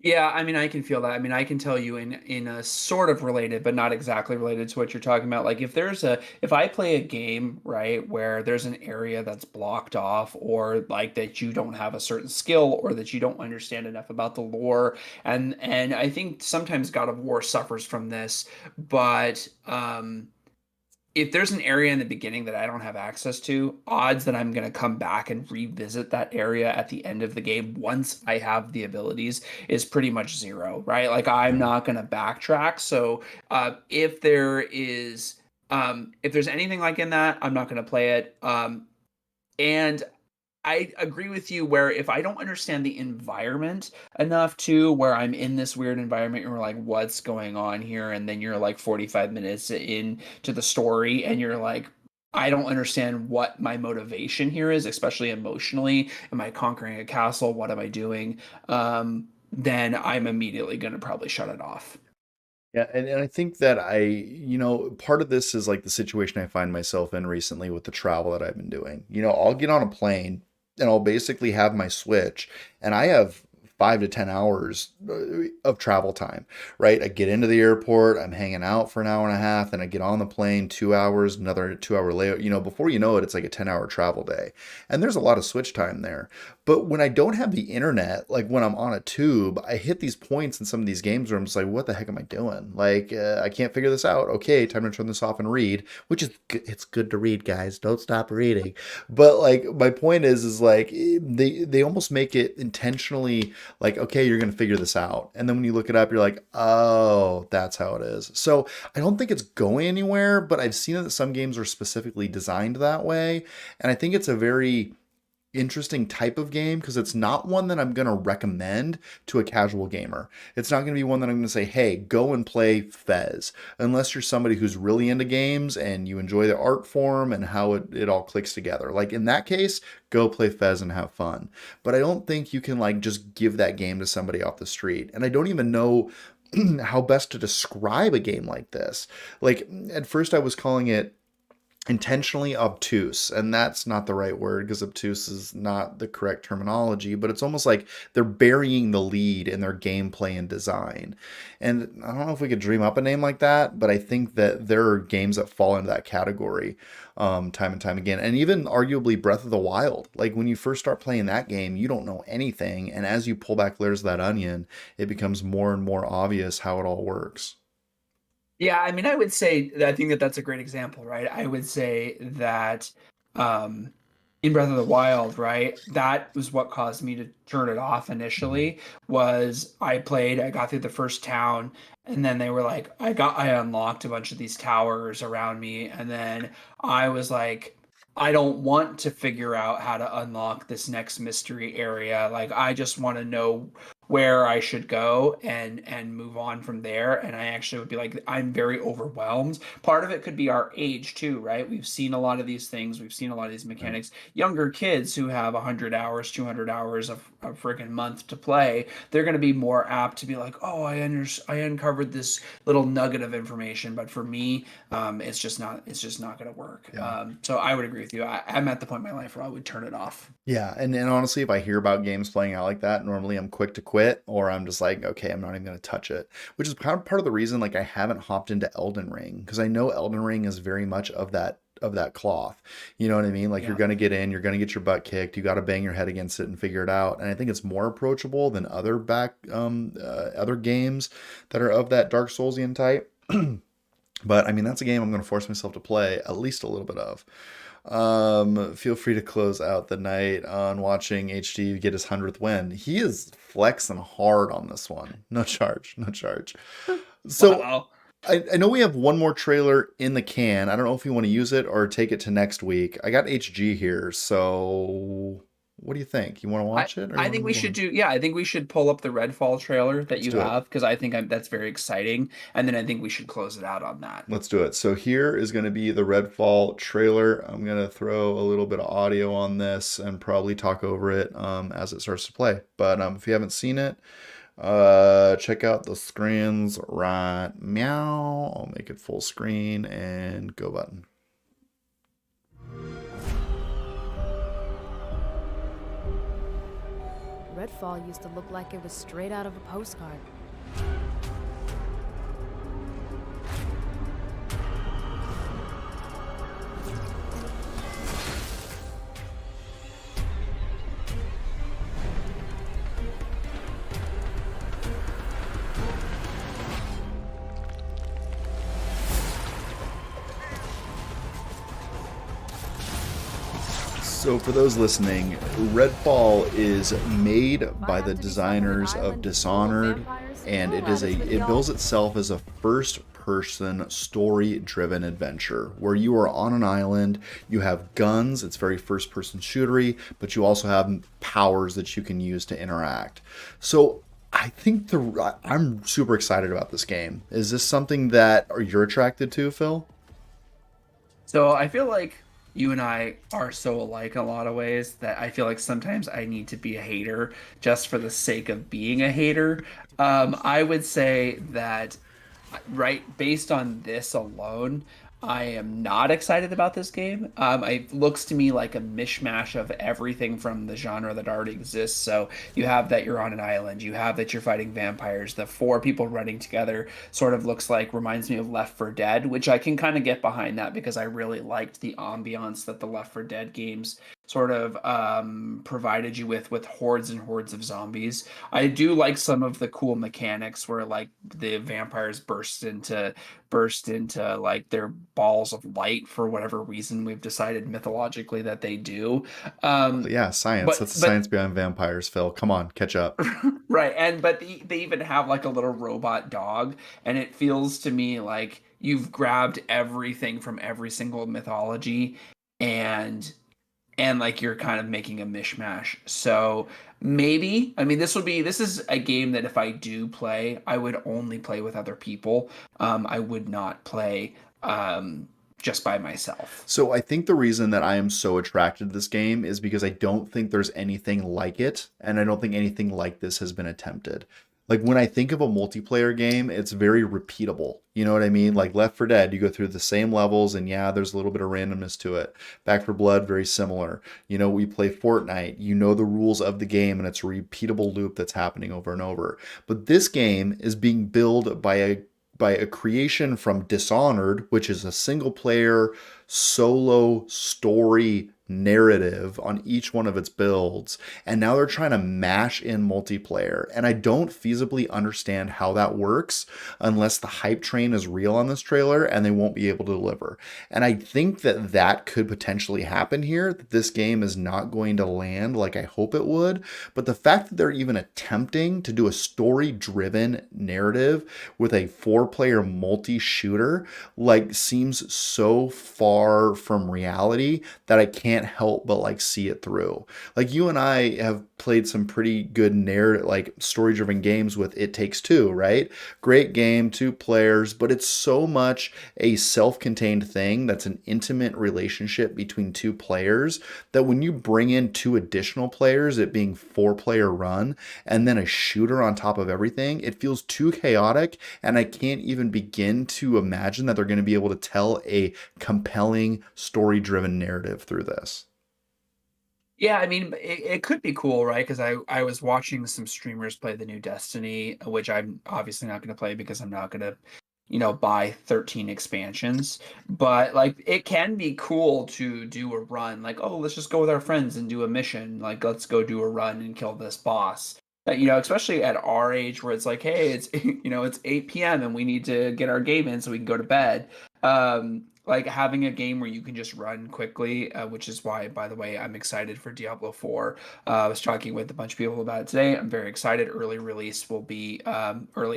Yeah, I mean, I can feel that. I mean, I can tell you in a sort of related, but not exactly related to what you're talking about. Like if I play a game, right, where there's an area that's blocked off, or like that you don't have a certain skill, or that you don't understand enough about the lore, and I think sometimes God of War suffers from this, but if there's an area in the beginning that I don't have access to, odds that I'm going to come back and revisit that area at the end of the game once I have the abilities is pretty much zero, right? Like I'm not going to backtrack. So if there's anything like in that, I'm not going to play it. And I agree with you where if I don't understand the environment enough to where I'm in this weird environment and we're like, what's going on here? And then you're like 45 minutes into the story and you're like, I don't understand what my motivation here is, especially emotionally. Am I conquering a castle? What am I doing? Then I'm immediately going to probably shut it off. Yeah, and I think that part of this is like the situation I find myself in recently with the travel that I've been doing. I'll get on a plane and I'll basically have my Switch, and I have 5 to 10 hours of travel time, right? I get into the airport, I'm hanging out for an hour and a half, then I get on the plane, 2 hours, another 2 hour layover. Before you know it, it's like a 10-hour travel day. And there's a lot of Switch time there. But when I don't have the internet, like when I'm on a tube, I hit these points in some of these games where I'm just like, what the heck am I doing? Like, I can't figure this out. Okay, time to turn this off and read, which is it's good to read, guys. Don't stop reading. But like, my point is like they almost make it intentionally like, okay, you're going to figure this out. And then when you look it up, you're like, oh, that's how it is. So I don't think it's going anywhere, but I've seen that some games are specifically designed that way. And I think it's a very interesting type of game because it's not one that I'm going to recommend to a casual gamer. It's not going to be one that I'm going to say, hey, go and play Fez, unless you're somebody who's really into games and you enjoy the art form and how it all clicks together. Like in that case, go play Fez and have fun. But I don't think you can like just give that game to somebody off the street. And I don't even know how best to describe a game like this. Like at first I was calling it intentionally obtuse, and that's not the right word because obtuse is not the correct terminology, but it's almost like they're burying the lead in their gameplay and design. And I don't know if we could dream up a name like that, but I think that there are games that fall into that category time and time again. And even arguably Breath of the Wild, like when you first start playing that game, you don't know anything, and as you pull back layers of that onion, it becomes more and more obvious how it all works. Yeah, I mean, I would say that I think that that's a great example, right? I would say that um, in Breath of the Wild, right, that was what caused me to turn it off initially. Was I got through the first town, and then they were like, I unlocked a bunch of these towers around me, and then I was like, I don't want to figure out how to unlock this next mystery area. Like, I just want to know where I should go and move on from there. And I actually would be like, I'm very overwhelmed. Part of it could be our age too, right? We've seen a lot of these things. We've seen a lot of these mechanics. Younger kids who have 100 hours, 200 hours of a friggin' month to play, they're going to be more apt to be like, oh, I uncovered this little nugget of information. But for me, it's just not going to work. Yeah. So I would agree with you. I'm at the point in my life where I would turn it off. Yeah, and honestly, if I hear about games playing out like that, normally I'm quick to quit, or I'm just like, okay, I'm not even going to touch it. Which is part of the reason like I haven't hopped into Elden Ring, because I know Elden Ring is very much of that cloth. You know what I mean? Like Yeah. you're going to get in, you're going to get your butt kicked, you got to bang your head against it and figure it out. And I think it's more approachable than other games that are of that Dark Soulsian type. But I mean, that's a game I'm going to force myself to play at least a little bit of. Feel free to close out the night on watching HD get his 100th win. He is flexing hard on this one. No charge, no charge. So Wow. I know we have one more trailer in the can. I don't know if you want to use it or take it to next week. I got HG here, so what do you think? You want to watch it? Or I think we should do. Yeah, I think we should pull up the Redfall trailer that you do it. have because I think that's very exciting, and then I think we should close it out on that. Let's do it. So here is going to be the Redfall trailer. I'm going to throw a little bit of audio on this and probably talk over it as it starts to play. But if you haven't seen it, check out the screens right now. I'll make it full screen and go button. Redfall used to look like it was straight out of a postcard. So for those listening, Redfall is made by the designers of Dishonored, and it bills itself as a first-person story-driven adventure where you are on an island, you have guns, it's very first-person shootery, but you also have powers that you can use to interact. So I think I'm super excited about this game. Is this something that you're attracted to, Phil? So I feel like you and I are so alike in a lot of ways that I feel like sometimes I need to be a hater just for the sake of being a hater. I would say that, right, based on this alone, I am not excited about this game. It looks to me like a mishmash of everything from the genre that already exists. So you have that you're on an island, you have that you're fighting vampires. The four people running together sort of reminds me of Left 4 Dead, which I can kind of get behind that because I really liked the ambiance that the Left 4 Dead games sort of provided you with hordes and hordes of zombies. I do like some of the cool mechanics where like the vampires burst into like their balls of light for whatever reason we've decided mythologically that they do. Yeah, science. That's the science behind vampires, Phil. Come on, catch up. Right, but they even have like a little robot dog, and it feels to me like you've grabbed everything from every single mythology and like you're kind of making a mishmash. So maybe, I mean, this is a game that if I do play, I would only play with other people. I would not play just by myself. So I think the reason that I am so attracted to this game is because I don't think there's anything like it, and I don't think anything like this has been attempted. Like when I think of a multiplayer game, it's very repeatable. You know what I mean? Like Left 4 Dead, you go through the same levels and yeah, there's a little bit of randomness to it. Back 4 Blood, very similar. You know, we play Fortnite, you know the rules of the game and it's a repeatable loop that's happening over and over. But this game is being built by a creation from Dishonored, which is a single player solo story narrative on each one of its builds, and now they're trying to mash in multiplayer, and I don't feasibly understand how that works unless the hype train is real on this trailer and they won't be able to deliver. And I think that could potentially happen here, that this game is not going to land like I hope it would, but the fact that they're even attempting to do a story driven narrative with a 4-player multi-shooter like seems so far from reality that I can't help but like see it through. Like you and I have played some pretty good narrative, like story-driven games with It Takes Two, right? Great game, 2 players, but it's so much a self-contained thing that's an intimate relationship between 2 players that when you bring in 2 additional players, it being 4-player run, and then a shooter on top of everything, it feels too chaotic, and I can't even begin to imagine that they're going to be able to tell a compelling story-driven narrative through this. Yeah, I mean, it could be cool, right? Because I was watching some streamers play the new Destiny, which I'm obviously not going to play because I'm not going to, buy 13 expansions. But like, it can be cool to do a run. Like, oh, let's just go with our friends and do a mission. Like, let's go do a run and kill this boss. Especially at our age where it's like, hey, it's it's 8 p.m. and we need to get our game in so we can go to bed. Like having a game where you can just run quickly, which is why, by the way, I'm excited for Diablo 4. I was talking with a bunch of people about it today. I'm very excited. Early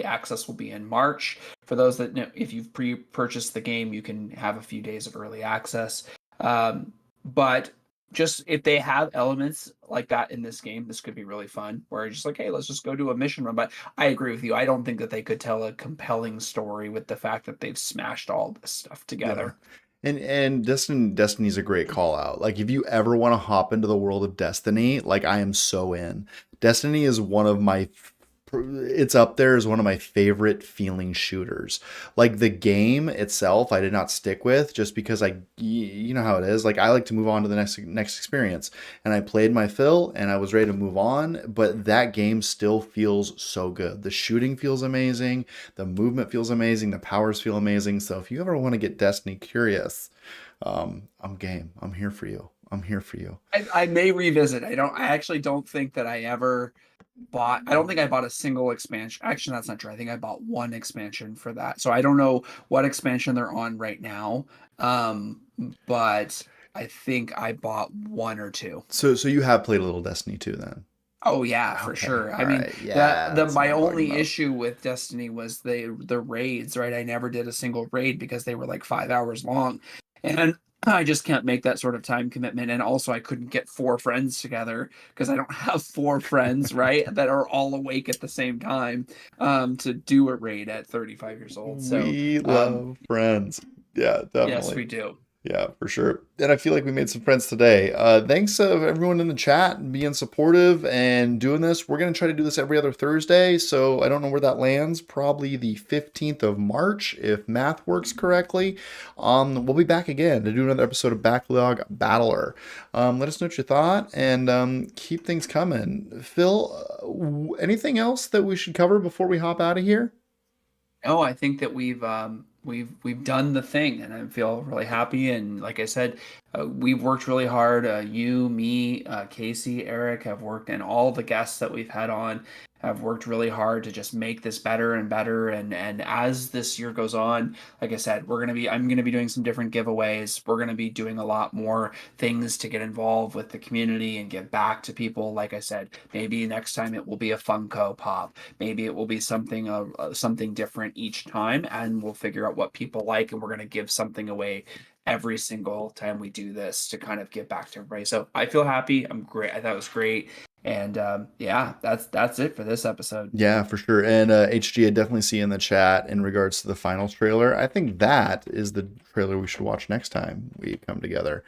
access will be in March. For those that know, if you've pre-purchased the game, you can have a few days of early access. But just if they have elements like that in this game, this could be really fun. Where you're just like, hey, let's just go do a mission run. But I agree with you. I don't think that they could tell a compelling story with the fact that they've smashed all this stuff together. Yeah. And Destiny's a great call out. Like if you ever want to hop into the world of Destiny, like I am so in. Destiny is one of my it's up there as one of my favorite feeling shooters. Like the game itself, I did not stick with just because you know how it is. Like I like to move on to the next experience, and I played my fill, and I was ready to move on. But that game still feels so good. The shooting feels amazing, the movement feels amazing, the powers feel amazing. So if you ever want to get Destiny curious, I'm game. I'm here for you. I'm here for you. I may revisit. I actually don't think that I ever bought. I don't think I bought a single expansion. Actually, that's not true. I think I bought one expansion for that. So I don't know what expansion they're on right now. But I think I bought one or two. So you have played a little Destiny 2 then? Oh yeah, for Okay, sure. I all mean, right, yeah, the that's my what I'm talking only about. issue with Destiny was the raids, right? I never did a single raid because they were like 5 hours long, and I just can't make that sort of time commitment. And also, I couldn't get 4 friends together because I don't have 4 friends, right, that are all awake at the same time to do a raid at 35 years old. So, We love friends. Yeah, yes, we definitely. do. Yeah, for sure. And I feel like we made some friends today. Thanks everyone in the chat and being supportive and doing this. We're going to try to do this every other Thursday. So I don't know where that lands. Probably the 15th of March, if math works correctly. We'll be back again to do another episode of Backlog Battler. Let us know what you thought and keep things coming. Phil, anything else that we should cover before we hop out of here? Oh, I think that we've done the thing, and I feel really happy. And like I said, we've worked really hard. You, me, Casey, Eric have worked, and all the guests that we've had on have worked really hard to just make this better and better. And as this year goes on, like I said, I'm gonna be doing some different giveaways. We're gonna be doing a lot more things to get involved with the community and give back to people. Like I said, maybe next time it will be a Funko Pop. Maybe it will be something different each time, and we'll figure out what people like, and we're gonna give something away every single time we do this to kind of give back to everybody. So I feel happy. I'm great. I thought it was great. And yeah, that's it for this episode. Yeah, for sure. And HG, I definitely see in the chat in regards to the finals trailer. I think that is the trailer we should watch next time we come together.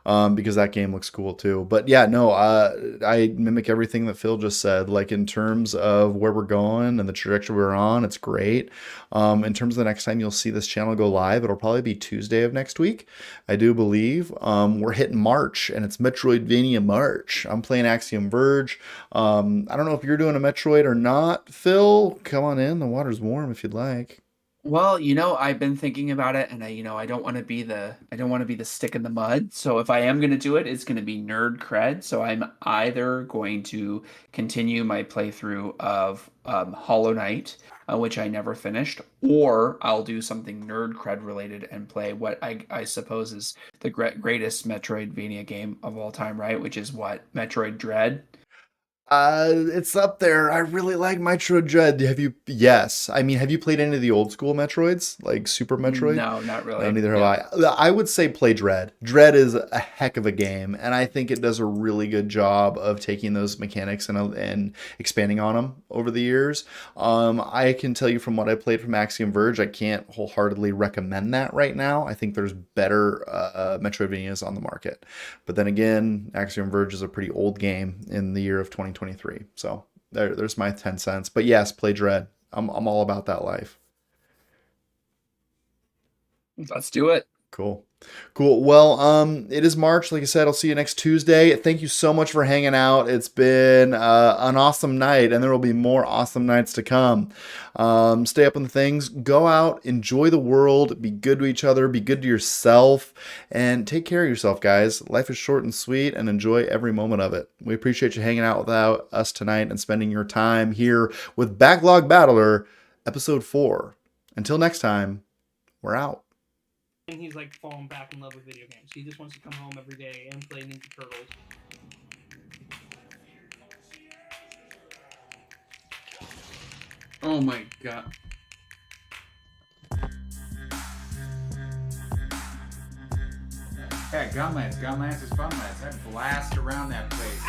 Because that game looks cool too. But yeah, no, I mimic everything that Phil just said. Like in terms of where we're going and the trajectory we're on, it's great. In terms of the next time you'll see this channel go live, it'll probably be Tuesday of next week, I do believe. We're hitting March, and it's Metroidvania March. I'm playing Axiom Verge. I don't know if you're doing a Metroid or not, Phil. Come on in. The water's warm if you'd like. Well, I've been thinking about it, and I don't want to be the stick in the mud. So if I am going to do it, it's going to be nerd cred. So I'm either going to continue my playthrough of Hollow Knight, which I never finished, or I'll do something nerd cred related and play what I suppose is the greatest Metroidvania game of all time, right? Which is what? Metroid Dread. It's up there. I really like Metroid Dread. Yes. I mean, have you played any of the old school Metroids, like Super Metroid? No, not really. No, neither Yeah. have I. I would say play Dread. Dread is a heck of a game, and I think it does a really good job of taking those mechanics and expanding on them over the years. I can tell you from what I played from Axiom Verge, I can't wholeheartedly recommend that right now. I think there's better Metroidvanias on the market. But then again, Axiom Verge is a pretty old game in the year of 2023. So there's my 10 cents. But yes, play Dread. I'm all about that life. Let's do it. Cool. Well, it is March. Like I said, I'll see you next Tuesday. Thank you so much for hanging out. It's been an awesome night, and there will be more awesome nights to come. Stay up on the things. Go out, enjoy the world, be good to each other, be good to yourself, and take care of yourself, guys. Life is short and sweet, and enjoy every moment of it. We appreciate you hanging out with us tonight and spending your time here with Backlog Battler, Episode 4. Until next time, we're out. And he's like falling back in love with video games. He just wants to come home every day and play Ninja Turtles. Oh my god. Yeah, Gunlance is fun. I blast around that place.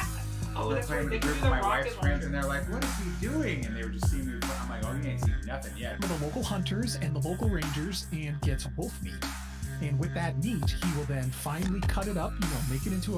Oh, We're that's playing right. with They a can group do of the my wife's rocket friends, launcher. and they're like, "What is he doing?" And they were just seeing me. I'm like, "Oh, you ain't seen nothing yet." For the local hunters and the local rangers and gets wolf meat. And with that meat, he will then finely cut it up, make it into a